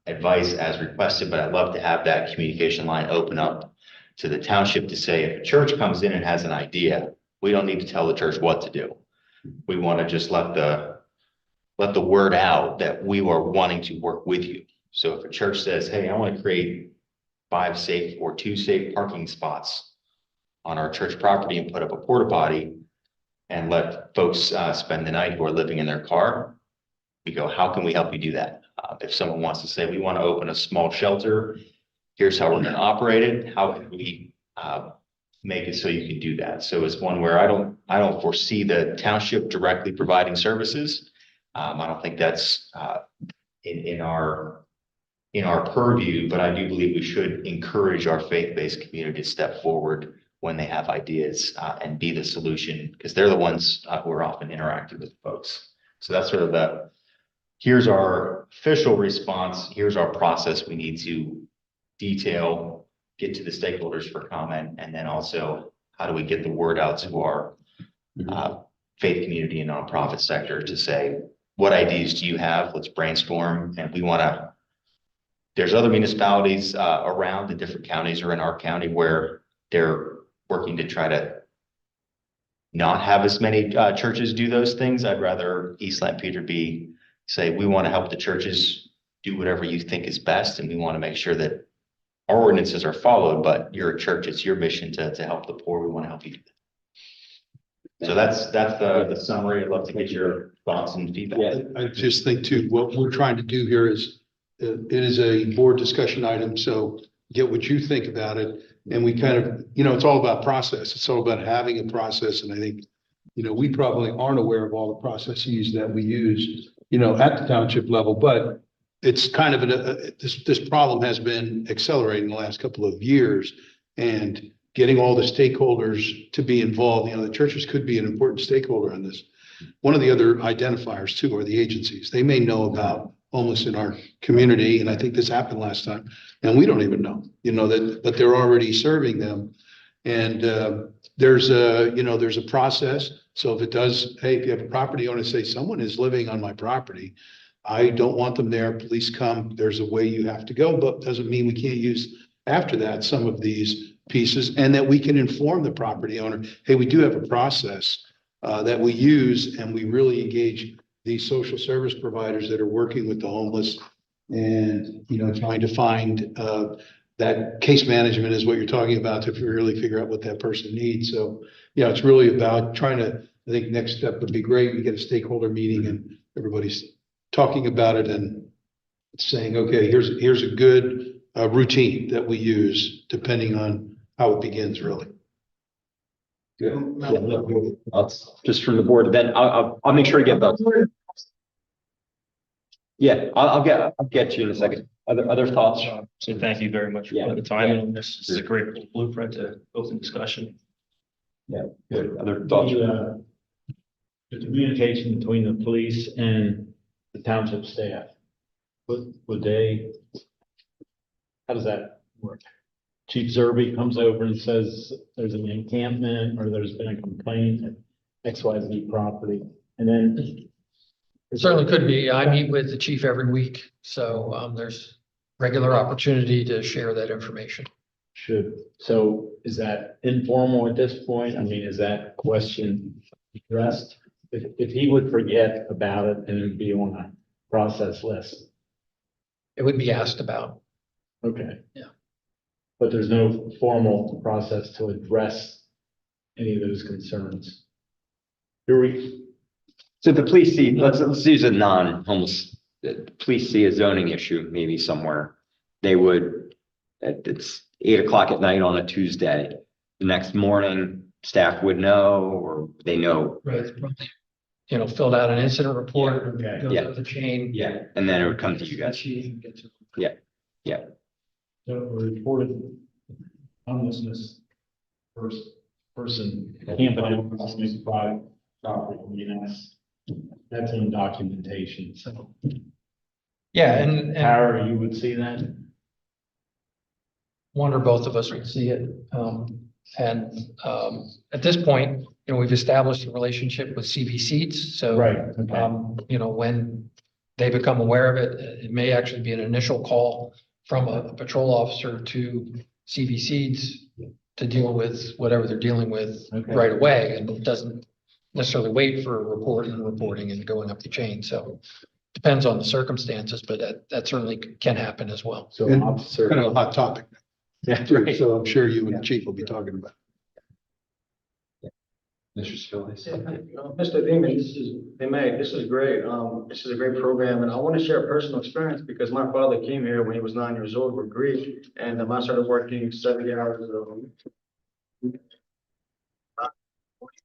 advice as requested, but I'd love to have that communication line open up to the township to say, if a church comes in and has an idea, we don't need to tell the church what to do. We want to just let the word out that we are wanting to work with you. So if a church says, hey, I want to create 5 safe or 2 safe parking spots on our church property and put up a porta potty and let folks spend the night who are living in their car, we go, how can we help you do that? If someone wants to say, we want to open a small shelter, here's how we're going to operate it. How can we make it so you can do that? So it's one where I don't foresee the township directly providing services. I don't think that's in our purview, but I do believe we should encourage our faith-based community to step forward when they have ideas and be the solution, because they're the ones who are often interacting with folks. So that's sort of here's our official response. Here's our process we need to detail, get to the stakeholders for comment, and then also how do we get the word out to our faith community and nonprofit sector to say, what ideas do you have? Let's brainstorm. And we want to, there's other municipalities around the different counties or in our county where they're working to try to not have as many churches do those things. I'd rather East Lampeder be say, we want to help the churches do whatever you think is best, and we want to make sure that our ordinances are followed, but you're a church, it's your mission to help the poor. We want to help you do that. So that's the summary. I'd love to get your thoughts and feedback. I just think too, what we're trying to do here is, it is a board discussion item, so get what you think about it. And we kind of, it's all about process. It's all about having a process. And I think, we probably aren't aware of all the processes that we use, at the township level, but it's kind of this problem has been accelerating the last couple of years, and getting all the stakeholders to be involved. The churches could be an important stakeholder in this. One of the other identifiers too are the agencies. They may know about homeless in our community, and I think this happened last time, and we don't even know, that they're already serving them. And there's a process. So if if you have a property owner say someone is living on my property, I don't want them there, please come. There's a way you have to go, but doesn't mean we can't use after that some of these pieces, and that we can inform the property owner, hey, we do have a process that we use, and we really engage these social service providers that are working with the homeless, and, trying to find that case management is what you're talking about, to really figure out what that person needs. So, it's really about trying to, I think next step would be great. We get a stakeholder meeting and everybody's talking about it and saying, okay, here's a good routine that we use depending on how it begins, really. Good. Just from the board, then I'll make sure to get those. Yeah, I'll get to you in a second. Other thoughts? So thank you very much Yeah. for the time on this. This is a great blueprint to open discussion. Yeah, good. Other thoughts? The communication between the police and the township staff, would they, how does that work? Chief Zerby comes over and says there's an encampment or there's been a complaint at XYZ property, and then. It certainly could be. I meet with the chief every week, so there's regular opportunity to share that information. So is that informal at this point? I mean, is that question addressed? If he would forget about it and it would be on a process list. It would be asked about. Okay. Yeah. But there's no formal process to address any of those concerns. So the police see, let's use a non-homeless, the police see a zoning issue maybe somewhere. They would, it's 8 o'clock at night on a Tuesday. The next morning, staff would know, or they know. Right. Filled out an incident report, Okay. goes Yeah. up the chain. Yeah, and then it would come to you guys. Yeah. So reported homelessness person camping out on this private property, that's in documentation, so. Yeah, and Tara, you would see that? one or both of us would see it. And at this point, we've established a relationship with CV Seats. So, Okay. when they become aware of it, it may actually be an initial call from a patrol officer to CV Seeds to deal with whatever they're dealing with Okay. right away. And it doesn't necessarily wait for a report and reporting and going up the chain. So depends on the circumstances, but that certainly can happen as well. So And officer. Kind of a hot topic. Yeah, too, right. So I'm sure you and the chief will be talking about. Mr. Spillies. Mr. Beaman, this is great. This is a great program, and I want to share a personal experience because my father came here when he was 9 years old with grief, and I started working 70 hours a week.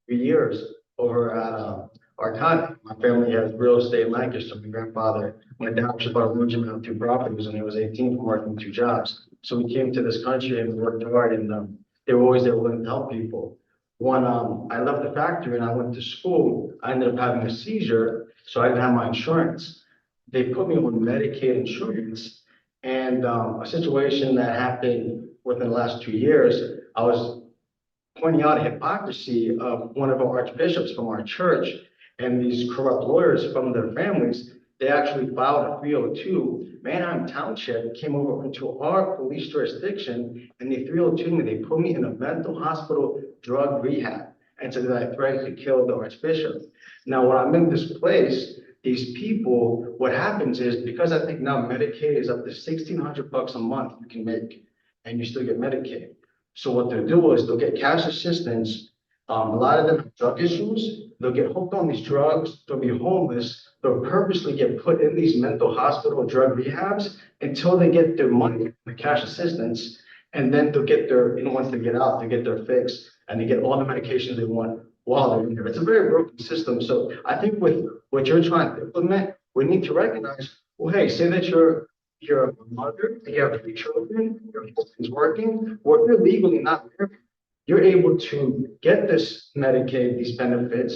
3 years over at Arconic. My family has real estate in Lancaster. My grandfather went down to about a huge amount of 2 properties when he was 18 from working 2 jobs. So we came to this country and we worked hard, and they were always there willing to help people. When I left the factory and I went to school, I ended up having a seizure, so I didn't have my insurance. They put me on Medicaid insurance, and a situation that happened within the last 2 years, I was pointing out a hypocrisy of one of our archbishops from our church and these corrupt lawyers from their families. They actually filed a 302. Manheim Township came over into our police jurisdiction, and they 302 me. They put me in a mental hospital drug rehab and said that I threatened to kill the archbishop. Now, when I'm in this place, these people, what happens is, because I think now Medicaid is up to $1,600 a month you can make, and you still get Medicaid. So what they'll do is they'll get cash assistance. A lot of them have drug issues. They'll get hooked on these drugs. They'll be homeless. They'll purposely get put in these mental hospital drug rehabs until they get their money, the cash assistance, and then they'll get their, once they get out, they get their fix and they get all the medications they want while they're in there. It's a very broken system. So I think with what you're trying to implement, we need to recognize, well, hey, say that you're a mother, you have 3 children, your husband's working, or if you're legally not married, you're able to get this Medicaid, these benefits,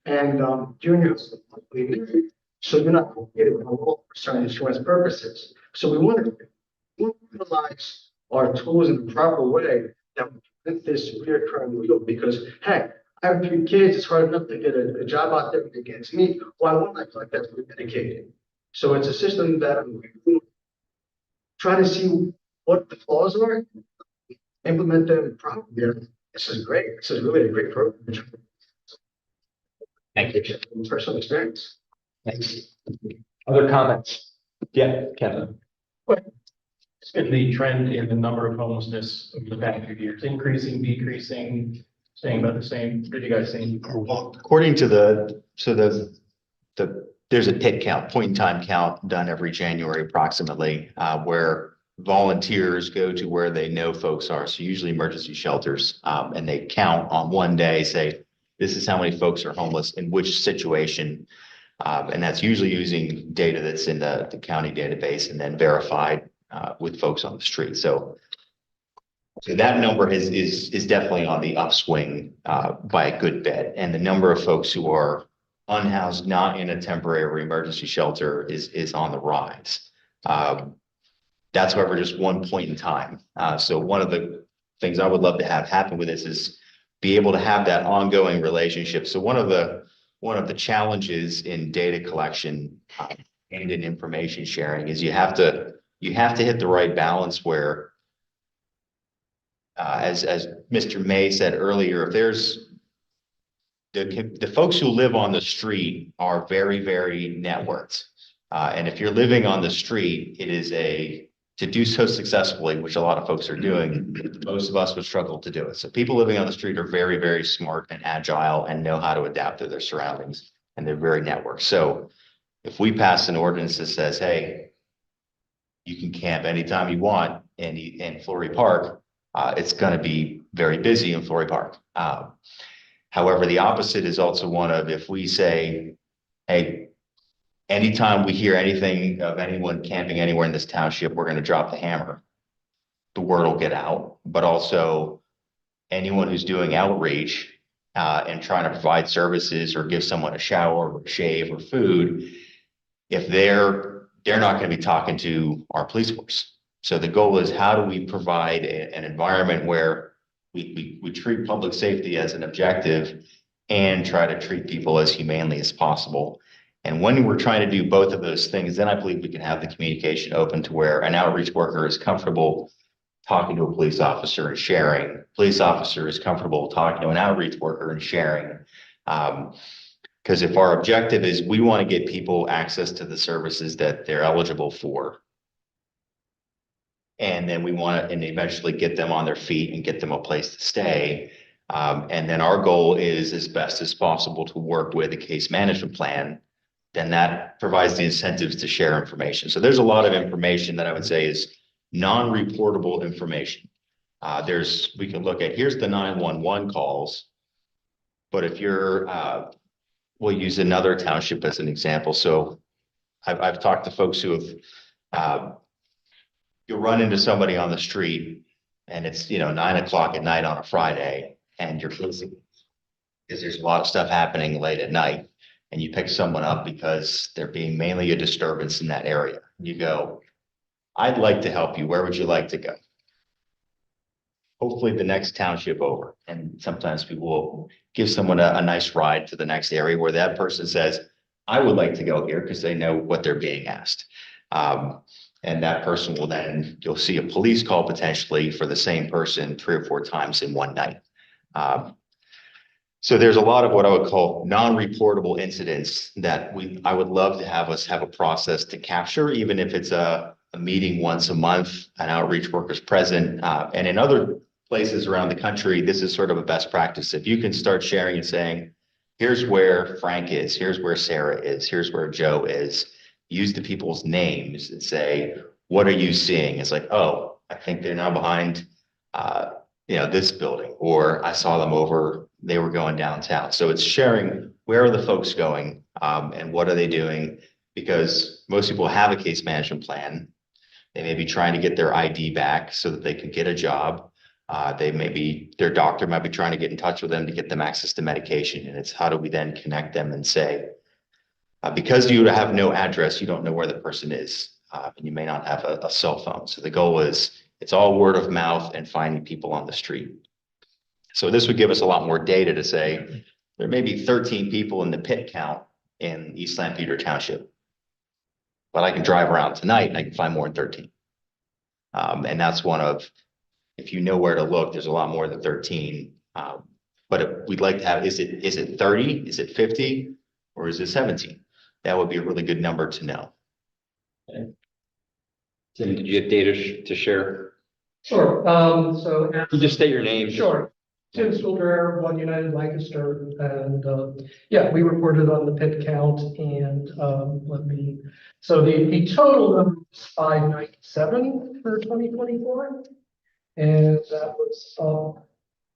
and you and your husband are legally married, so you're not obligated by law for certain insurance purposes. So we want to utilize our tools in the proper way that will prevent this reoccurring wheel, because heck, I have 3 kids, it's hard enough to get a job out there against me. Why wouldn't I collect that for Medicaid? So it's a system that I'm trying to see what the flaws are, implement them properly. This is great. This is really a great program. Thank you. From personal experience. Thanks. Other comments? Yeah, Kevin. It's been the trend in the number of homelessness over the past few years, increasing, decreasing, staying about the same. What did you guys think? Well, according to there's a PIT count, point in time count done every January approximately, where volunteers go to where they know folks are. So usually emergency shelters, and they count on one day, say, this is how many folks are homeless in which situation. And that's usually using data that's in the county database and then verified with folks on the street. So that number is definitely on the upswing by a good bit. And the number of folks who are unhoused, not in a temporary emergency shelter is on the rise. That's however just one point in time. So one of the things I would love to have happen with this is be able to have that ongoing relationship. So one of the challenges in data collection and in information sharing is you have to hit the right balance where, as Mr. May said earlier, if there's the folks who live on the street are very, very networked. And if you're living on the street, it is to do so successfully, which a lot of folks are doing, most of us would struggle to do it. So people living on the street are very, very smart and agile and know how to adapt to their surroundings, and they're very networked. So if we pass an ordinance that says, hey, you can camp anytime you want in Flory Park, it's going to be very busy in Flory Park. However, the opposite is also one of, if we say, hey, anytime we hear anything of anyone camping anywhere in this township, we're going to drop the hammer. The word will get out, but also anyone who's doing outreach and trying to provide services or give someone a shower or shave or food, if they're not going to be talking to our police force. So the goal is, how do we provide an environment where we treat public safety as an objective and try to treat people as humanely as possible. And when we're trying to do both of those things, then I believe we can have the communication open to where an outreach worker is comfortable talking to a police officer and sharing. Police officer is comfortable talking to an outreach worker and sharing. Because if our objective is we want to get people access to the services that they're eligible for, and then we want to and eventually get them on their feet and get them a place to stay. And then our goal is, as best as possible, to work with a case management plan. Then that provides the incentives to share information. So there's a lot of information that I would say is non-reportable information. We can look at, here's the 911 calls, but if we'll use another township as an example. So I've talked to folks who have, you'll run into somebody on the street and it's, 9 o'clock at night on a Friday, and you're busy because there's a lot of stuff happening late at night, and you pick someone up because they're being mainly a disturbance in that area. You go, I'd like to help you. Where would you like to go? Hopefully the next township over. And sometimes we will give someone a nice ride to the next area where that person says, I would like to go here, because they know what they're being asked. And that person will then, you'll see a police call potentially for the same person 3 or 4 times in one night. So there's a lot of what I would call non-reportable incidents that I would love to have us have a process to capture, even if it's a meeting once a month, an outreach workers present. And in other places around the country, this is sort of a best practice. If you can start sharing and saying, here's where Frank is, here's where Sarah is, here's where Joe is, use the people's names and say, what are you seeing? It's like, oh, I think they're now behind, this building, or I saw them over, they were going downtown. So it's sharing, where are the folks going, and what are they doing? Because most people have a case management plan. They may be trying to get their ID back so that they can get a job. Their doctor might be trying to get in touch with them to get them access to medication. And it's how do we then connect them and say, because you have no address, you don't know where the person is, and you may not have a cell phone. So the goal is, it's all word of mouth and finding people on the street. So this would give us a lot more data to say, there may be 13 people in the pit count in East Lampeter Township, but I can drive around tonight and I can find more than 13. And that's one of, if you know where to look, there's a lot more than 13. But we'd like to have, is it 30? Is it 50? Or is it 17? That would be a really good number to know. Tim, did you have data to share? Sure, so. You just state your name. Sure. Tim Swilder, One United Lancaster, and, yeah, we reported on the pit count and, so the total number was 597 for 2024. And that was,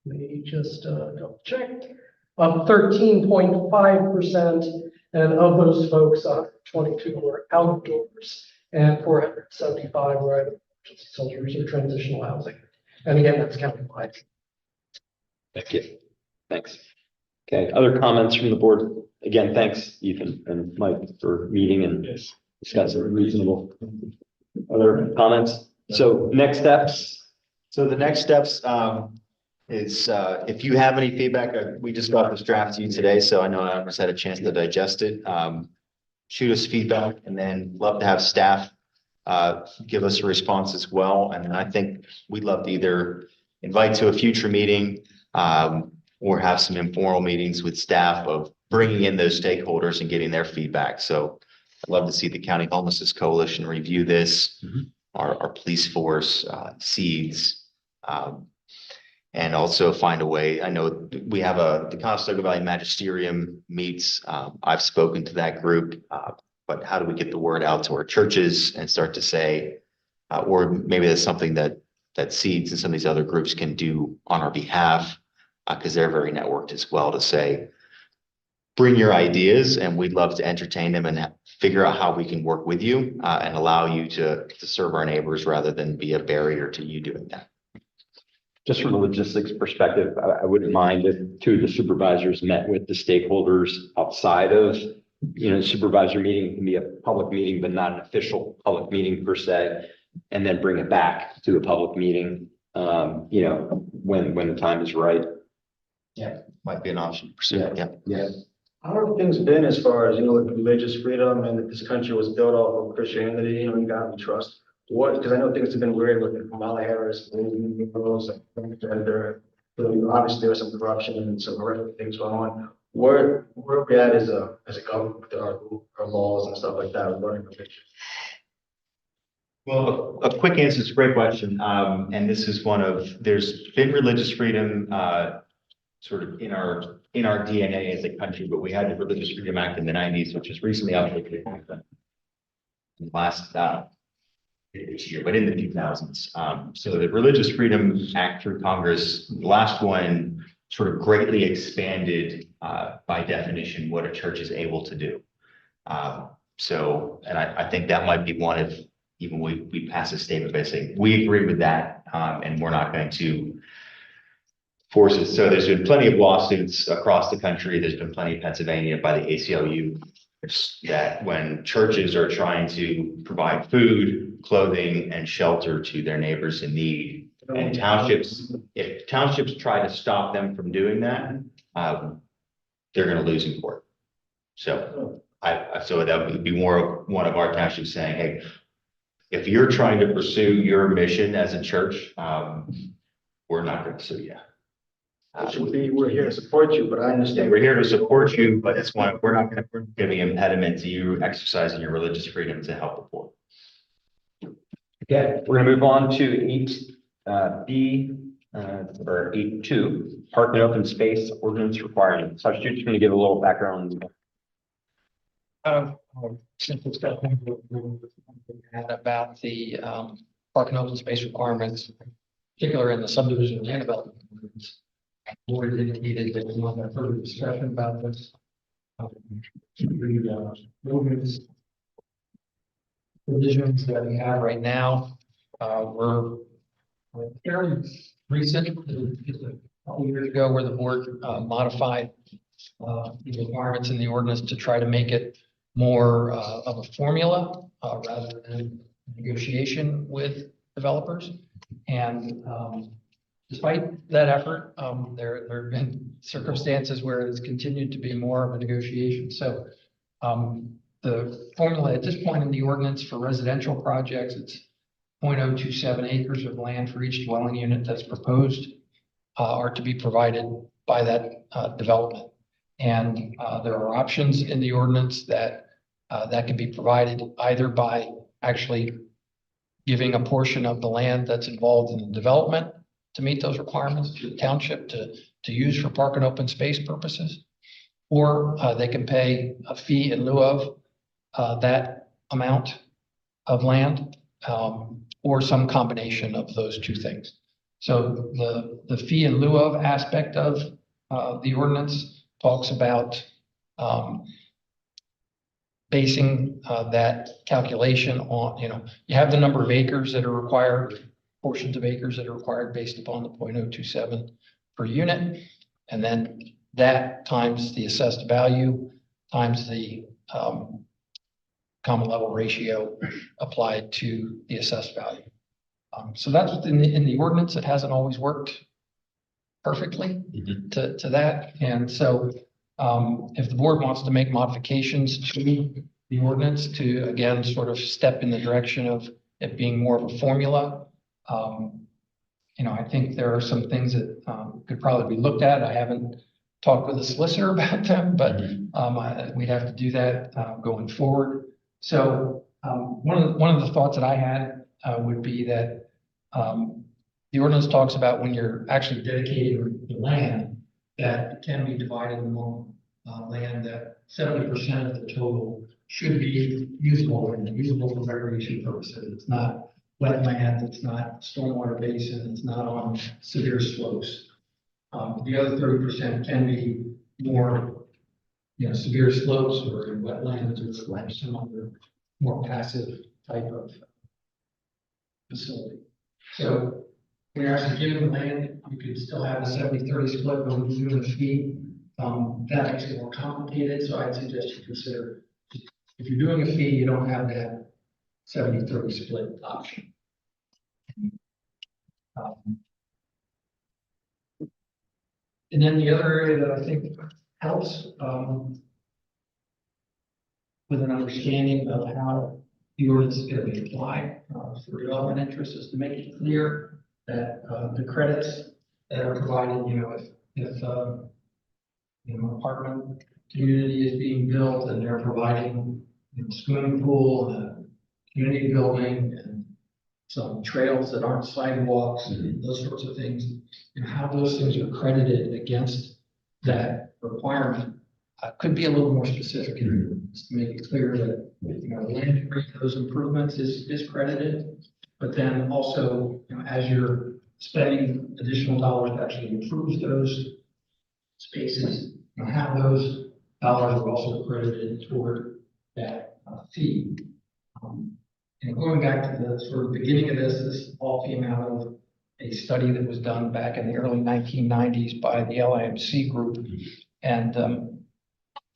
let me just, double check, up 13.5%. And of those folks, 22 were outdoors and 475 were either shelters or transitional housing. And again, that's countywide. Thank you. Thanks. Okay, other comments from the board? Again, thanks, Ethan and Mike, for meeting and discussing reasonable. Other comments? So next steps. So the next steps is if you have any feedback, we just got this draft to you today, so I know I almost had a chance to digest it. Shoot us feedback, and then love to have staff give us a response as well. And I think we'd love to either invite to a future meeting or have some informal meetings with staff of bringing in those stakeholders and getting their feedback. So I'd love to see the County Homelessness Coalition review this, our police force, SEEDS, and also find a way. I know we have the Conestoga Valley Magisterium meets. I've spoken to that group, but how do we get the word out to our churches and start to say, or maybe that's something that SEEDS and some of these other groups can do on our behalf, because they're very networked as well, to say, bring your ideas and we'd love to entertain them and figure out how we can work with you and allow you to serve our neighbors rather than be a barrier to you doing that. Just from a logistics perspective, I wouldn't mind if two of the supervisors met with the stakeholders outside of, supervisor meeting. It can be a public meeting, but not an official public meeting per se, and then bring it back to a public meeting, when the time is right. Yeah, might be an option to pursue. Yeah. How have things been as far as, with religious freedom, and that this country was built off of Christianity and God we trust? Because I know things have been weird with Kamala Harris, and obviously there was some corruption and some horrific things going on. Where are we at as a government with our laws and stuff like that regarding religion? Well, a quick answer is a great question. And this is there's been religious freedom sort of in our DNA as a country, but we had the Religious Freedom Act in the 90s, which was recently updated in last this year, but in the 2000s. So the Religious Freedom Act through Congress, the last one sort of greatly expanded by definition what a church is able to do. And I think that might be one of, even we pass a statement by saying, we agree with that, and we're not going to force it. So there's been plenty of lawsuits across the country. There's been plenty in Pennsylvania by the ACLU that when churches are trying to provide food, clothing, and shelter to their neighbors in need, and if townships try to stop them from doing that, they're going to lose in court. So so that would be more of one of our townships saying, hey, if you're trying to pursue your mission as a church, we're not going to sue you. It should be, we're here to support you, but I understand. We're here to support you, but it's one, we're not gonna give an impediment to you exercising your religious freedom to help the poor. Okay, we're gonna move on to eight B, or 8.2, park and open space ordinance requirements. So I'm just gonna give a little background. Simple stuff about the park and open space requirements, particularly in the subdivision land development. Board indicated that we want to have further discussion about this. The movements, provisions that we have right now were fairly recent, just a couple years ago, where the board modified the requirements in the ordinance to try to make it more of a formula rather than negotiation with developers. And despite that effort, there have been circumstances where it's continued to be more of a negotiation. So the formula at this point in the ordinance for residential projects, it's 0.027 acres of land for each dwelling unit that's proposed are to be provided by that development. And there are options in the ordinance that can be provided either by actually giving a portion of the land that's involved in the development to meet those requirements to the township to use for park and open space purposes, or they can pay a fee in lieu of that amount of land, or some combination of those two things. So the fee in lieu of aspect of the ordinance talks about basing that calculation on, you have the number of acres that are required, portions of acres that are required based upon the 0.027 per unit. And then that times the assessed value times the common level ratio applied to the assessed value. So that's what's in the ordinance. It hasn't always worked perfectly to that. And so if the board wants to make modifications to the ordinance to, again, sort of step in the direction of it being more of a formula, I think there are some things that could probably be looked at. I haven't talked with the solicitor about them, but we'd have to do that going forward. So one of the thoughts that I had would be that the ordinance talks about when you're actually dedicating the land, that it can be divided among land that 70% of the total should be usable and usable for recreation purposes. It's not wetland, it's not stormwater basin, it's not on severe slopes. The other 30% can be more, severe slopes or wetlands or some other more passive type of facility. So when you're actually giving the land, you could still have a 70-30 split when you're doing the fee. That makes it more complicated, so I'd suggest you consider, if you're doing a fee, you don't have that 70-30 split option. And then the other area that I think helps with an understanding of how the ordinance is going to be applied for development interests is to make it clear that the credits that are provided, if apartment community is being built and they're providing swimming pool and a community building and some trails that aren't sidewalks and those sorts of things, how those things are credited against that requirement could be a little more specific to make it clear that the land for those improvements is credited, but then also as you're spending additional dollars to actually improve those spaces, how those dollars are also credited toward that fee. And going back to the sort of beginning of this all came out of a study that was done back in the early 1990s by the LIMC group. And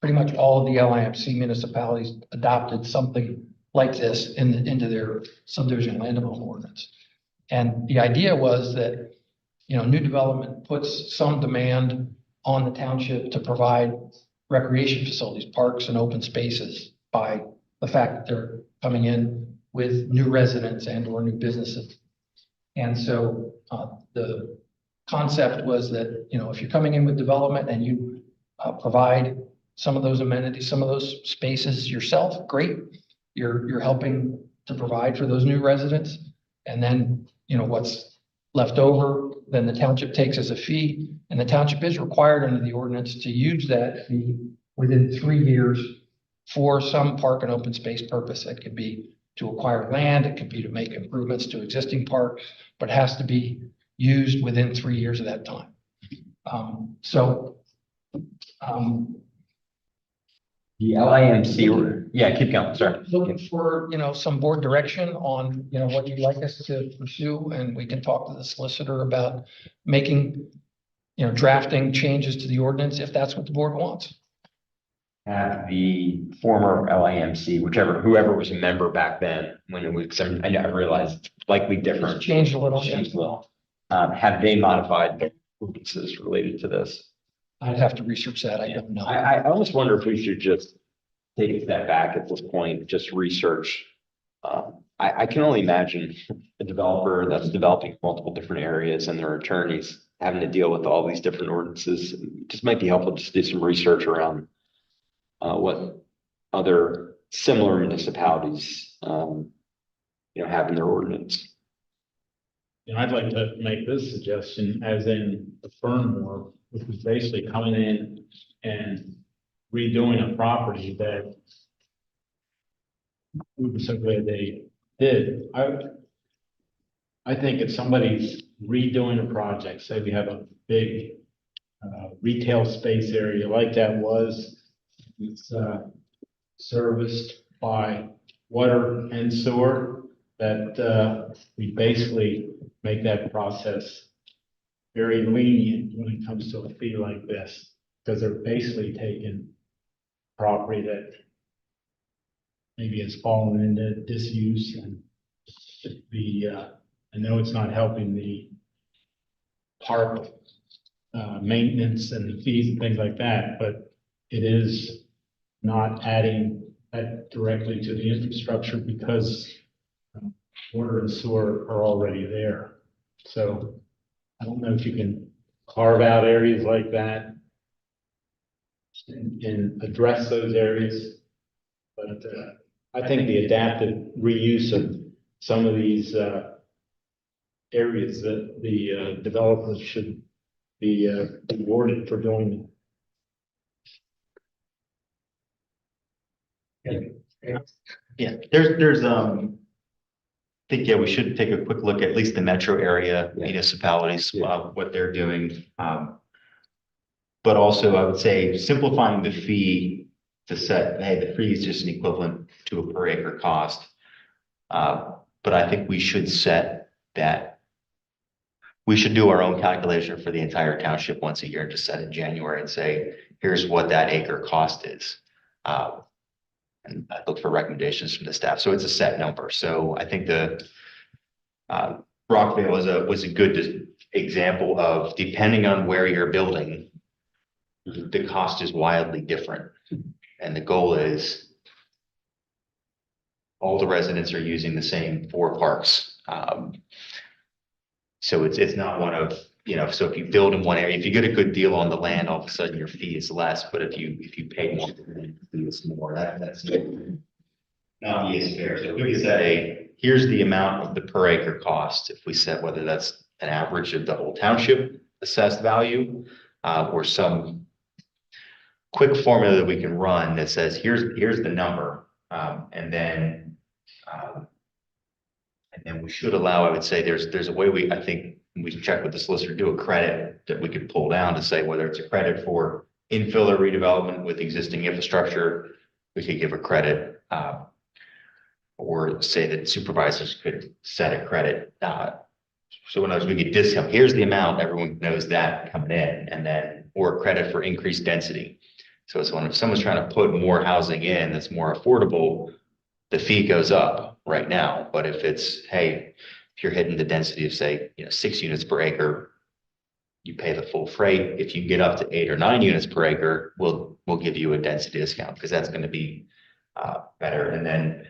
pretty much all of the LIMC municipalities adopted something like this into their subdivision land development ordinance. And the idea was that, new development puts some demand on the township to provide recreation facilities, parks and open spaces by the fact that they're coming in with new residents and or new businesses. And so the concept was that, you know, if you're coming in with development and you provide some of those amenities, some of those spaces yourself, great. You're helping to provide for those new residents. And then, you know, what's left over, then the township takes as a fee, and the township is required under the ordinance to use that fee within 3 years for some park and open space purpose. It could be to acquire land, it could be to make improvements to existing parks, but it has to be used within 3 years of that time. The LIMC, yeah, keep going, sorry. Looking for, you know, some board direction on, you know, what you'd like us to pursue, and we can talk to the solicitor about making, you know, drafting changes to the ordinance if that's what the board wants. Have the former LIMC, whoever was a member back then, when it was, I know, I realized it's likely different. It's changed a little. Changed a little. Have they modified the ordinances related to this? I'd have to research that. I don't know. I almost wonder if we should just take a step back at this point, just research. I can only imagine a developer that's developing multiple different areas and their attorneys having to deal with all these different ordinances. It just might be helpful just to do some research around what other similar municipalities, have in their ordinance. I'd like to make this suggestion, as in the Fernmore, which was basically coming in and redoing a property that we were so glad they did. I think if somebody's redoing a project, say we have a big retail space area like that was, it's serviced by water and sewer, that we basically make that process very lenient when it comes to a fee like this, because they're basically taking property that maybe has fallen into disuse, and I know it's not helping the park maintenance and the fees and things like that, but it is not adding that directly to the infrastructure because water and sewer are already there. So I don't know if you can carve out areas like that and address those areas. But I think the adaptive reuse of some of these areas that the developers should be rewarded for doing. Yeah, there's I think, yeah, we should take a quick look at least the metro area municipalities, what they're doing. But also I would say simplifying the fee to set, hey, the fee is just an equivalent to a per acre cost. But I think we should set that. We should do our own calculation for the entire township once a year and just set in January and say, here's what that acre cost is. And I look for recommendations from the staff. So it's a set number. So I think the Rockville was a good example of, depending on where you're building, the cost is wildly different. And the goal is all the residents are using the same 4 parks. So it's not one of, so if you build in one area, if you get a good deal on the land, all of a sudden your fee is less. But if you pay more, it's more. That's not be as fair. So if we set here's the amount of the per acre cost. If we set whether that's an average of the whole township assessed value, or some quick formula that we can run that says here's the number, and then we should allow. I would say there's a way I think we can check with the solicitor, do a credit that we could pull down to say whether it's a credit for infill or redevelopment with existing infrastructure. We could give a credit, or say that supervisors could set a credit. So when we get discount, here's the amount, everyone knows that coming in, and then, or credit for increased density. So it's if someone's trying to put more housing in that's more affordable, the fee goes up right now. But if it's, hey, if you're hitting the density of say, 6 units per acre, you pay the full freight. If you get up to 8 or 9 units per acre, we'll give you a density discount, because that's going to be better. And then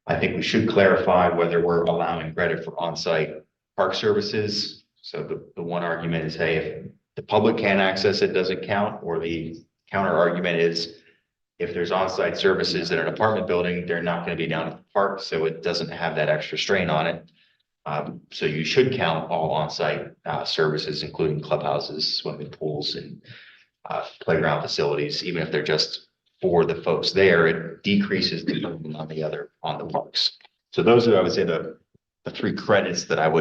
I think we should clarify whether we're allowing credit for on-site park services. So the one argument is, hey, if the public can't access it, doesn't count, or the counter argument is if there's on-site services in an apartment building, they're not going to be down at the park, so it doesn't have that extra strain on it. So you should count all on-site services, including clubhouses, swimming pools, and playground facilities, even if they're just for the folks there, it decreases the burden on the parks. So those are, I would say, the three credits that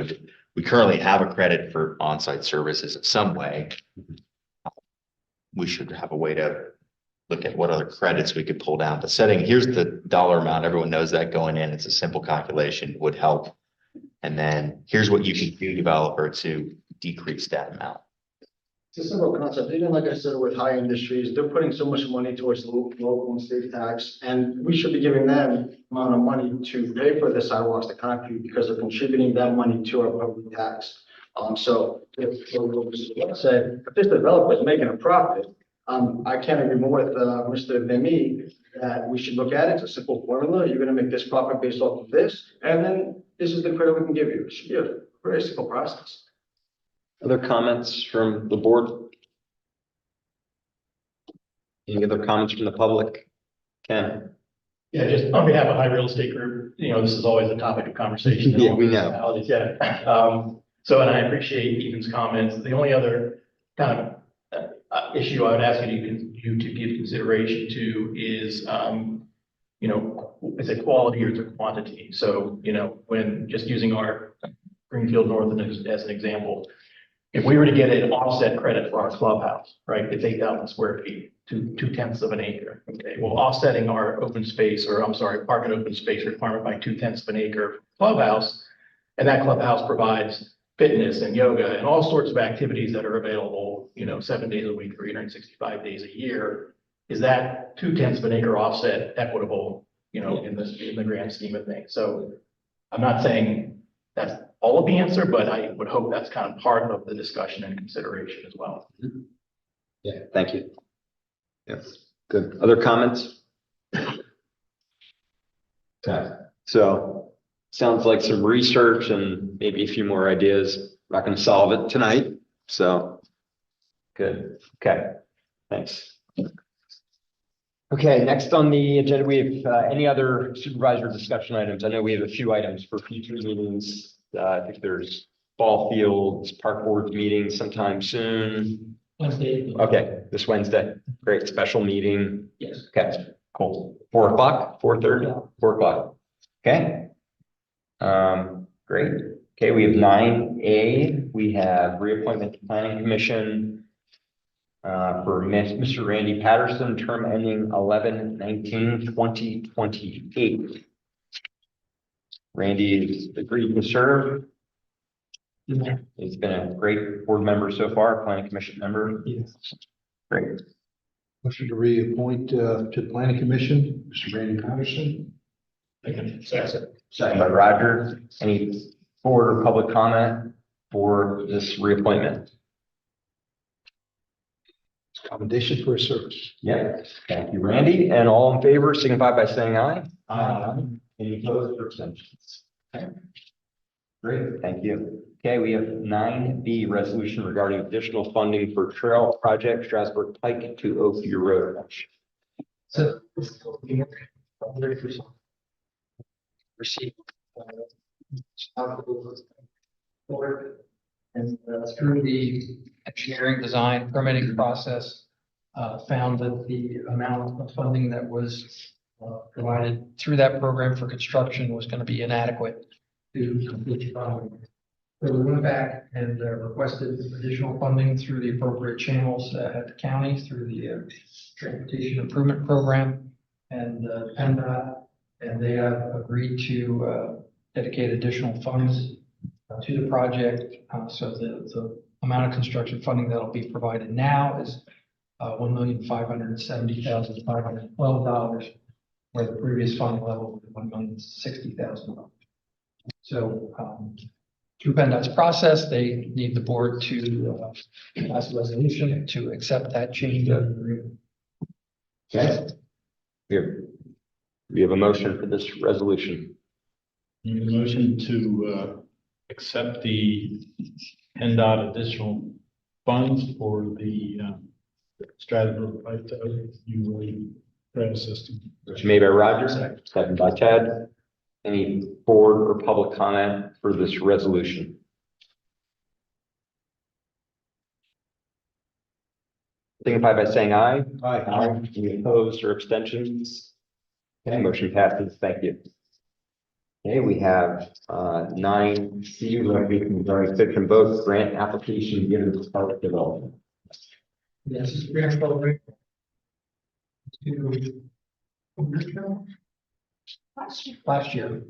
we currently have a credit for on-site services in some way. We should have a way to look at what other credits we could pull down. But here's the dollar amount. Everyone knows that going in. It's a simple calculation, would help. And then here's what you can do, developer, to decrease that amount. It's a simple concept. Even like I said, with high industries, they're putting so much money towards local and state tax, and we should be giving them amount of money to pay for the sidewalks, the concrete, because they're contributing that money to our public tax. So let's say if this developer is making a profit, I can't agree more with Mr. Demi that we should look at it. It's a simple formula. You're going to make this profit based off of this, and then this is the credit we can give you. It should be a very simple process. Other comments from the board? Any other comments from the public? Ken? Yeah, just on behalf of High Real Estate Group, this is always a topic of conversation. Yeah, we know. Yeah. And I appreciate Ethan's comments. The only other kind of issue I would ask you to give consideration to is, is it quality or is it quantity? So, when just using our Greenfield North as an example, if we were to get an offset credit for our clubhouse, right, it's 8,000 square feet, 2/10 of an acre. Okay, well, offsetting our park and open space requirement by 2/10 of an acre clubhouse, and that clubhouse provides fitness and yoga and all sorts of activities that are available, 7 days a week, 365 days a year. Is that 2/10 of an acre offset equitable, in the grand scheme of things? So I'm not saying that's all of the answer, but I would hope that's kind of part of the discussion and consideration as well. Yeah, thank you. Yes, good. Other comments? Okay, so sounds like some research and maybe a few more ideas. Not going to solve it tonight, so good. Okay, thanks. Okay, next on the agenda, we have any other supervisor discussion items? I know we have a few items for future meetings. I think there's ball fields, park board meeting sometime soon. Wednesday. Okay, this Wednesday. Great, special meeting. Yes. Okay, cool. 4 o'clock, 4:30, 4 o'clock. Okay. Great. Okay, we have 9A. We have reappointment to Planning Commission for Mr. Randy Patterson, term ending 11/19/2028. Randy has agreed to serve. He's been a great board member so far, Planning Commission member. Yes. Great. Motion to reappoint to the planning commission, Mr. Randy Patterson. Second by Roger. Any board or public comment for this reappointment? Commendation for his service. Yeah, thank you, Randy. And all in favor, signify by saying aye. Aye. Any opposed or abstentions? Okay. Great, thank you. Okay, we have 9B, resolution regarding additional funding for trail project Strasburg Pike to Oakview Road. So. Received. And through the engineering design permitting process, found that the amount of funding that was provided through that program for construction was going to be inadequate to complete the project. So we went back and requested additional funding through the appropriate channels at the county through the Transportation Improvement Program and PennDOT, and they have agreed to dedicate additional funds to the project. So the amount of construction funding that will be provided now is $1,570,512, where the previous funding level was $1,060,000. So through PennDOT's process, they need the board to pass a resolution to accept that change of agreement. Okay. We have a motion for this resolution. Motion to accept the PennDOT additional funds for the Strasburg pipe to UA rail system. Motion made by Roger, second by Ted. Any board or public comment for this resolution? Signify by saying aye. Aye. Any opposed or abstentions? Okay, motion passes. Thank you. Okay, we have 9C, regarding fish and boat grant application given to park development. Yes, this is grant program. Last year,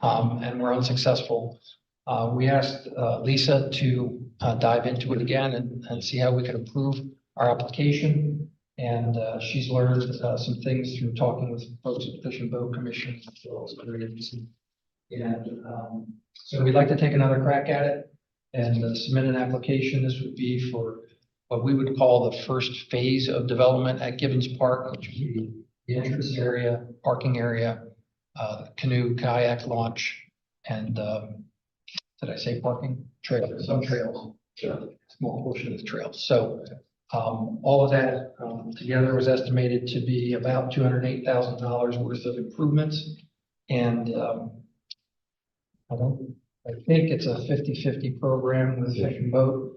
and we're unsuccessful. We asked Lisa to dive into it again and see how we could improve our application. And she's learned some things through talking with folks at the Fish and Boat Commission, as well as other agencies. And so we'd like to take another crack at it and submit an application. This would be for what we would call the first phase of development at Gibbons Park, which would be the entrance area, parking area, canoe, kayak launch, and did I say parking? Trails, some trails, small portion of the trails. So all of that together was estimated to be about $208,000 worth of improvements. And I think it's a 50-50 program with Fish and Boat.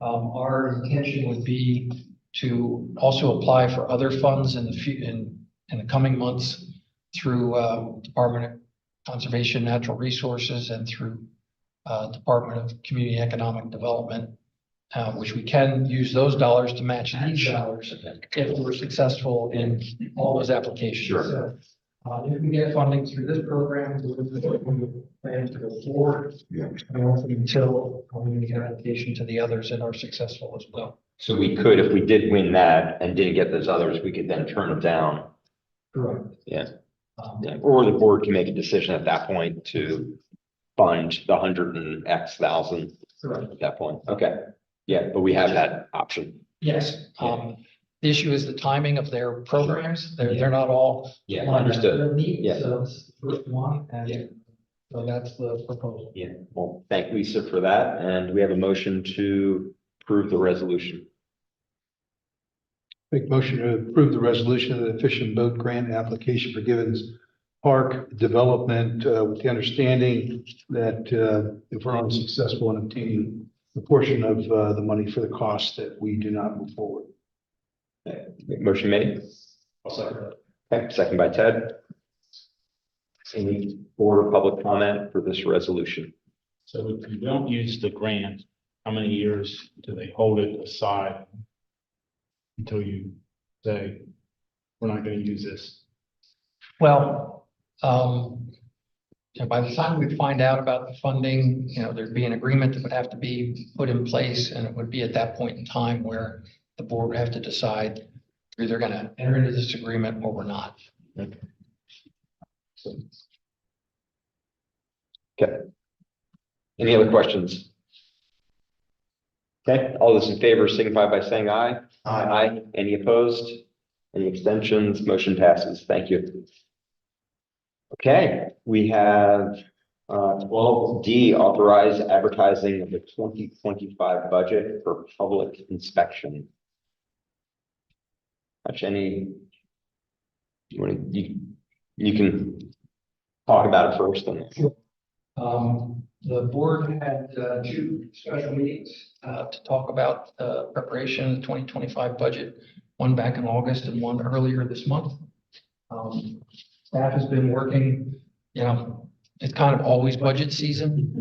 Our intention would be to also apply for other funds in the coming months through Department of Conservation Natural Resources and through Department of Community Economic Development, which we can use those dollars to match these dollars if we're successful in all those applications. Sure. So, if we get funding through this program, we plan to go forward. Until we get application to the others and are successful as well. So we could, if we did win that and didn't get those others, we could then turn them down. Correct. Yeah. Yeah. Or the board can make a decision at that point to fund the 100 and X thousand Correct. at that point. Okay. Yeah, but we have that option. Yes. The issue is the timing of their programs. They're not all. Yeah, understood. Yeah. So it's the first one, and so that's the proposal. Yeah, well, thank Lisa for that. And we have a motion to approve the resolution. Make motion to approve the resolution of the Fish and Boat Grant application for Gibbons Park development with the understanding that if we're unsuccessful in obtaining a portion of the money for the cost, that we do not move forward. Motion made. Okay, second by Ted. Any board or public comment for this resolution? So if you don't use the grant, how many years do they hold it aside until you say, we're not going to use this? Well, by the time we find out about the funding, there'd be an agreement that would have to be put in place, and it would be at that point in time where the board would have to decide we're either going to enter into this agreement or we're not. Okay. Any other questions? Okay, all those in favor signify by saying aye. Aye. Any opposed? Any abstentions? Motion passes. Thank you. Okay, we have 12D, authorize advertising of the 2025 budget for public inspection. Any, you can talk about it first. The board had two special meetings to talk about preparation of the 2025 budget, one back in August and one earlier this month. Staff has been working, it's kind of always budget season.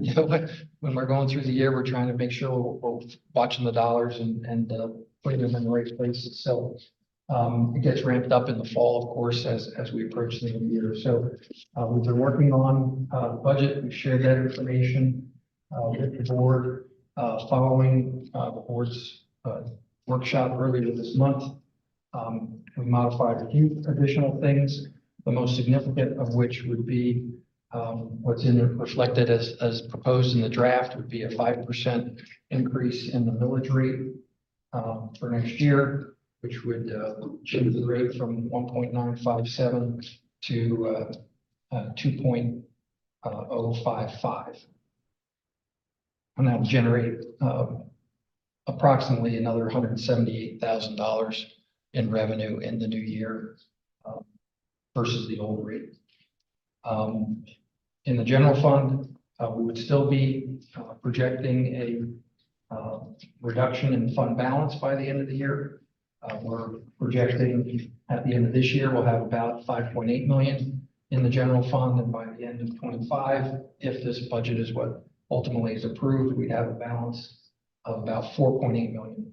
When we're going through the year, we're trying to make sure we're watching the dollars and putting them in the right places. So it gets ramped up in the fall, of course, as we approach the end of the year. So we've been working on the budget. We've shared that information with the board following the board's workshop earlier this month. We modified a few additional things, the most significant of which would be what's reflected as proposed in the draft would be a 5% increase in the millage rate for next year, which would change the rate from 1.957 to 2.055. and that'll generate approximately another $178,000 in revenue in the new year versus the old rate. In the general fund, we would still be projecting a reduction in fund balance by the end of the year. We're projecting at the end of this year, we'll have about 5.8 million in the general fund, and by the end of 25, if this budget is what ultimately is approved, we have a balance of about 4.8 million,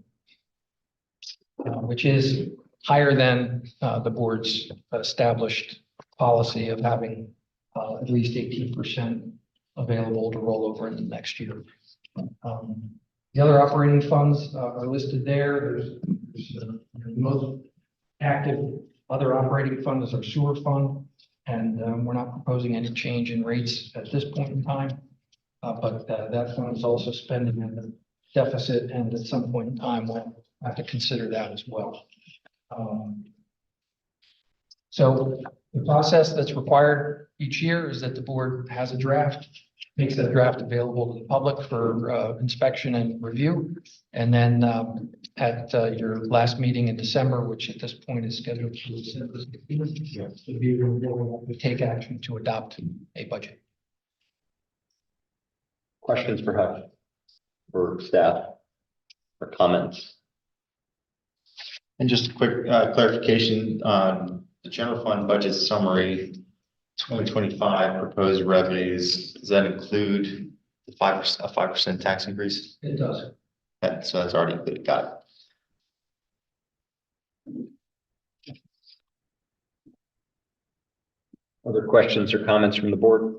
which is higher than the board's established policy of having at least 18% available to roll over in the next year. The other operating funds are listed there. There's the most active other operating fund is our sewer fund, and we're not proposing any change in rates at this point in time. But that fund is also spending in the deficit, and at some point in time, we'll have to consider that as well. So the process that's required each year is that the board has a draft, makes that draft available to the public for inspection and review. And then at your last meeting in December, which at this point is scheduled for December 16th, we take action to adopt a budget. Questions for Hutch or staff or comments? And just a quick clarification on the general fund budget summary, 2025 proposed revenues, does that include the 5% tax increase? It does. Yeah, so that's already included. Got it. Other questions or comments from the board?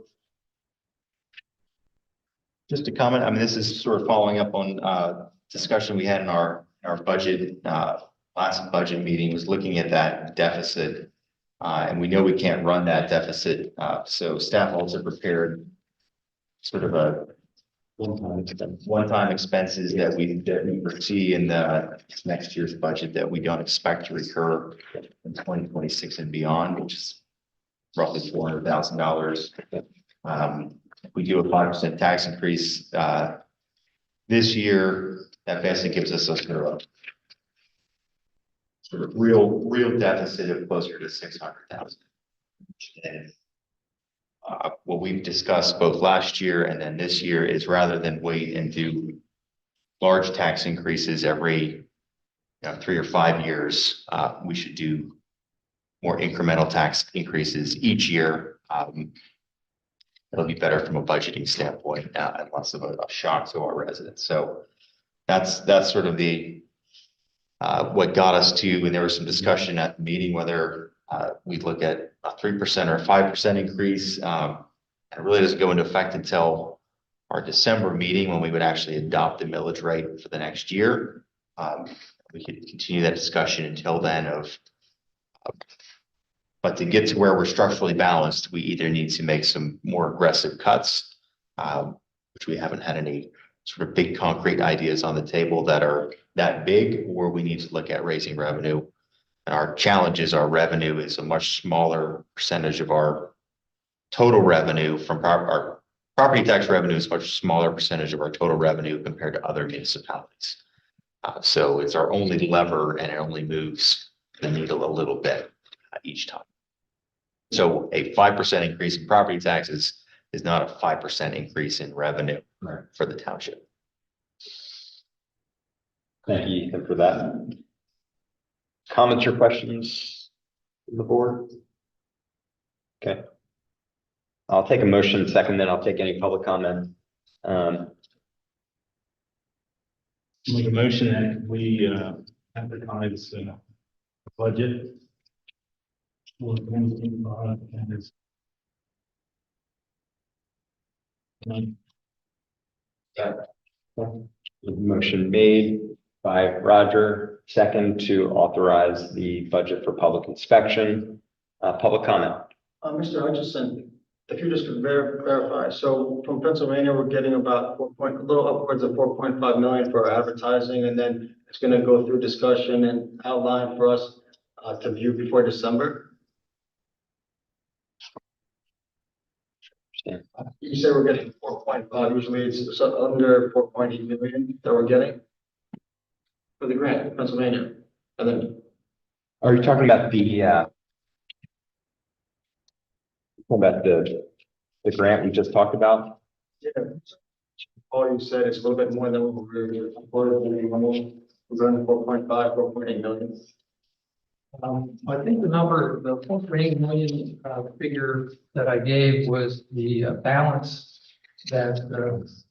Just a comment. I mean, this is sort of following up on discussion we had in our budget last budget meeting, was looking at that deficit. And we know we can't run that deficit. So staff also prepared sort of a one-time expenses that we foresee in the next year's budget that we don't expect to recur in 2026 and beyond, which is roughly $400,000. If we do a 5% tax increase this year, that basically gives us a sort of real deficit of closer to 600,000. And what we've discussed both last year and then this year is rather than wait and do large tax increases every 3 or 5 years, we should do more incremental tax increases each year. It'll be better from a budgeting standpoint and less of a shock to our residents. So that's sort of the what got us to, and there was some discussion at the meeting whether we'd look at a 3% or a 5% increase. It really doesn't go into effect until our December meeting when we would actually adopt the millage rate for the next year. We could continue that discussion until then but to get to where we're structurally balanced, we either need to make some more aggressive cuts, which we haven't had any sort of big concrete ideas on the table that are that big, or we need to look at raising revenue. And our challenge is our revenue is a much smaller percentage of our total revenue from our property tax revenue is a much smaller percentage of our total revenue compared to other municipalities. So it's our only lever, and it only moves the needle a little bit each time. So a 5% increase in property taxes is not a 5% increase in revenue for the township. Thank you, Ethan, for that. Comments or questions from the board? Okay. I'll take a motion second, then I'll take any public comment. Make a motion that we advertise a budget for 2025 and it's Motion made by Roger, second to authorize the budget for public inspection. Public comment. Mr. Hutchison, if you just could verify, so from Pennsylvania, we're getting about a little upwards of 4.5 million for advertising, and then it's going to go through discussion and outline for us to view before December. You said we're getting 4.5, usually it's under 4.8 million that we're getting for the grant, in Pennsylvania. And then, Are you talking about the grant we just talked about? yeah, all you said is a little bit more than what we're reporting. We're going 4.5, 4.8 million. I think the number, the 4.8 million figure that I gave was the balance that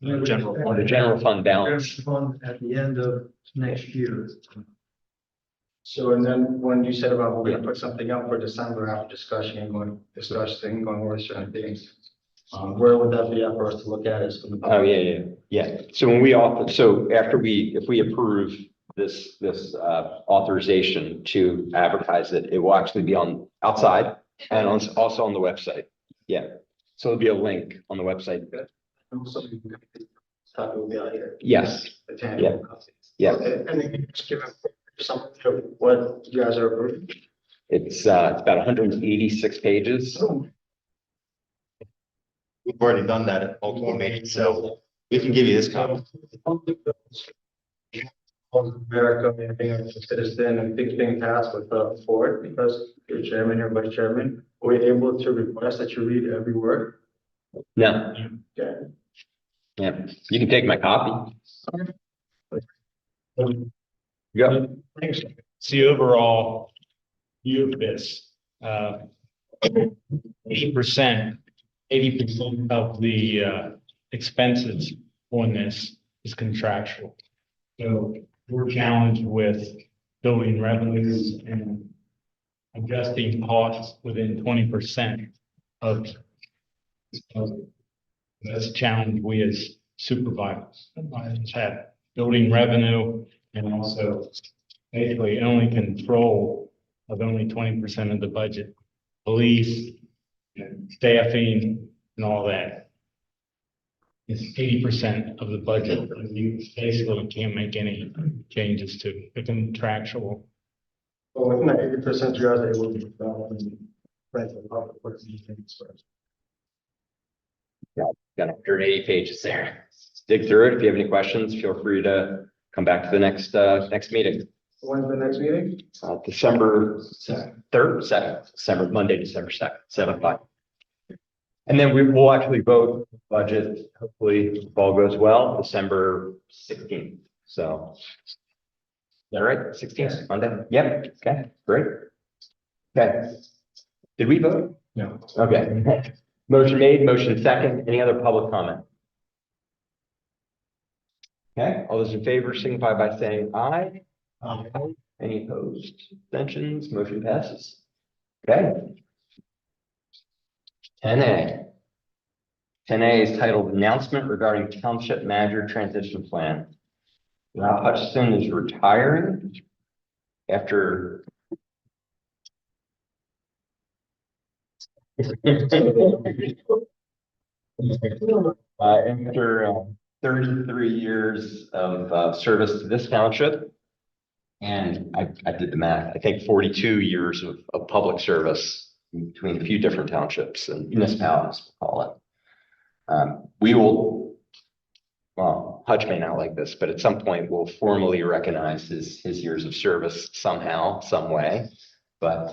The general fund balance. fund at the end of next year. So, and then when you said about we're gonna put something up for December after discussion and going over certain things, where would that be at for us to look at as from the Oh, public? yeah. So when we offer, so after if we approve this authorization to advertise it, it will actually be on outside and also on the website. Yeah. So there'll be a link on the website. So that will be out here. Yes. The tangible costs. Yeah. Okay, and then you just give some of what you guys are approving. It's about 186 pages. We've already done that at multiple meetings, so we can give you this copy. America, and being a citizen and things being passed with the board, because you're chairman or vice chairman, are we able to request that you read every word? No. Okay. Yeah. You can take my copy. Go. It's the overall view of this. 80% of the expenses on this is contractual. So we're challenged with building revenues and adjusting costs within 20% of that's a challenge we as supervisors have, building revenue and also basically only control of only 20% of the budget, police, staffing, and all that. It's 80% of the budget. You basically can't make any changes to the contractual. Well, within that 80%, you guys are able to develop and rent the public works these things first. Got 180 pages there. Dig through it. If you have any questions, feel free to come back to the next meeting. When's the next meeting? December 2nd, Monday, December 2nd, 7:05. And then we will actually vote budget, hopefully, if all goes well, December 16th. So. Is that right? 16th, Monday? Yep. Okay, great. Okay. Did we vote? No. Okay. Motion made, motion second. Any other public comment? Okay, all those in favor signify by saying aye. Aye. Any opposed? Abstentions? Motion passes. Okay. 10A. 10A is titled Announcement Regarding Township Manager Transition Plan. Rob Hutchison is retiring after after 33 years of service to this township. And I did the math. I think 42 years of public service between a few different townships and municipalities, we'll call it. We will, well, Hutch may not like this, but at some point we'll formally recognize his years of service somehow, some way. But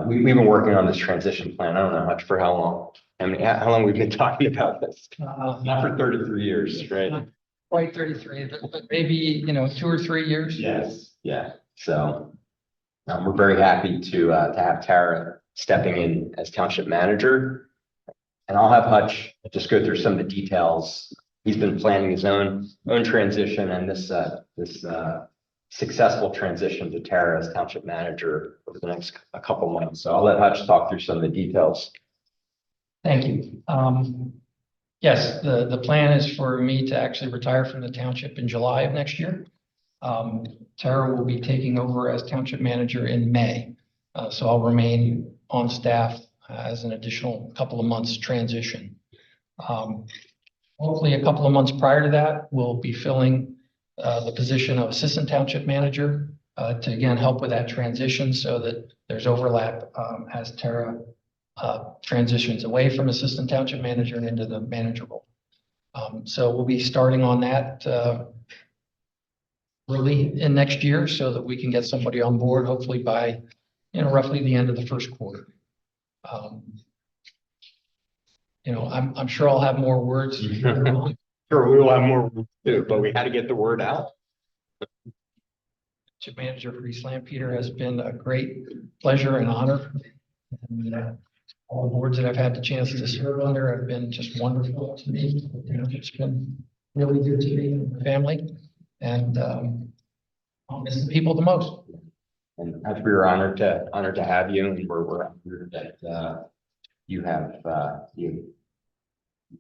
we've been working on this transition plan. I don't know, Hutch, for how long? I mean, how long we've been talking about this? Not for 33 years, right? Quite 33, but maybe, 2 or 3 years. Yes. Yeah. So we're very happy to have Tara stepping in as township manager. And I'll have Hutch just go through some of the details. He's been planning his own transition and this successful transition to Tara as township manager over the next couple months. So I'll let Hutch talk through some of the details. Thank you. Yes, the plan is for me to actually retire from the township in July of next year. Tara will be taking over as township manager in May. So I'll remain on staff as an additional couple of months transition. Hopefully a couple of months prior to that, we'll be filling the position of assistant township manager to again help with that transition so that there's overlap as Tara transitions away from assistant township manager and into the manager role. So we'll be starting on that early in next year so that we can get somebody on board, hopefully by, roughly the end of the first quarter. I'm sure I'll have more words. Sure, we will have more too, but we had to get the word out. Township manager for East Lampeter has been a great pleasure and honor. And, all the boards that I've had the chance to serve under have been just wonderful to me. It's been really good to me and my family, and I'll miss the people the most. And as we were honored to have you, and we're honored that you have you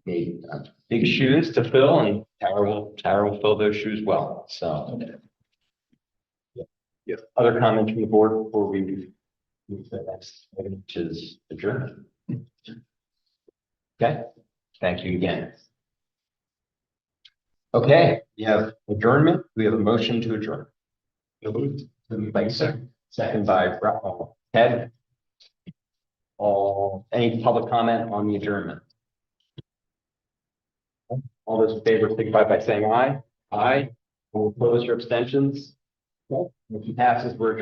made big shoes to fill, and Tara will fill those shoes well. So, yeah. Other comments from the board before we move to the next item, which is adjournment? Okay, thank you again. Okay, we have adjournment. We have a motion to adjourn. Moved by second by Ted. Any public comment on the adjournment? All those in favor signify by saying aye. Aye. All opposed or abstentions? Motion passes. We're adjourned.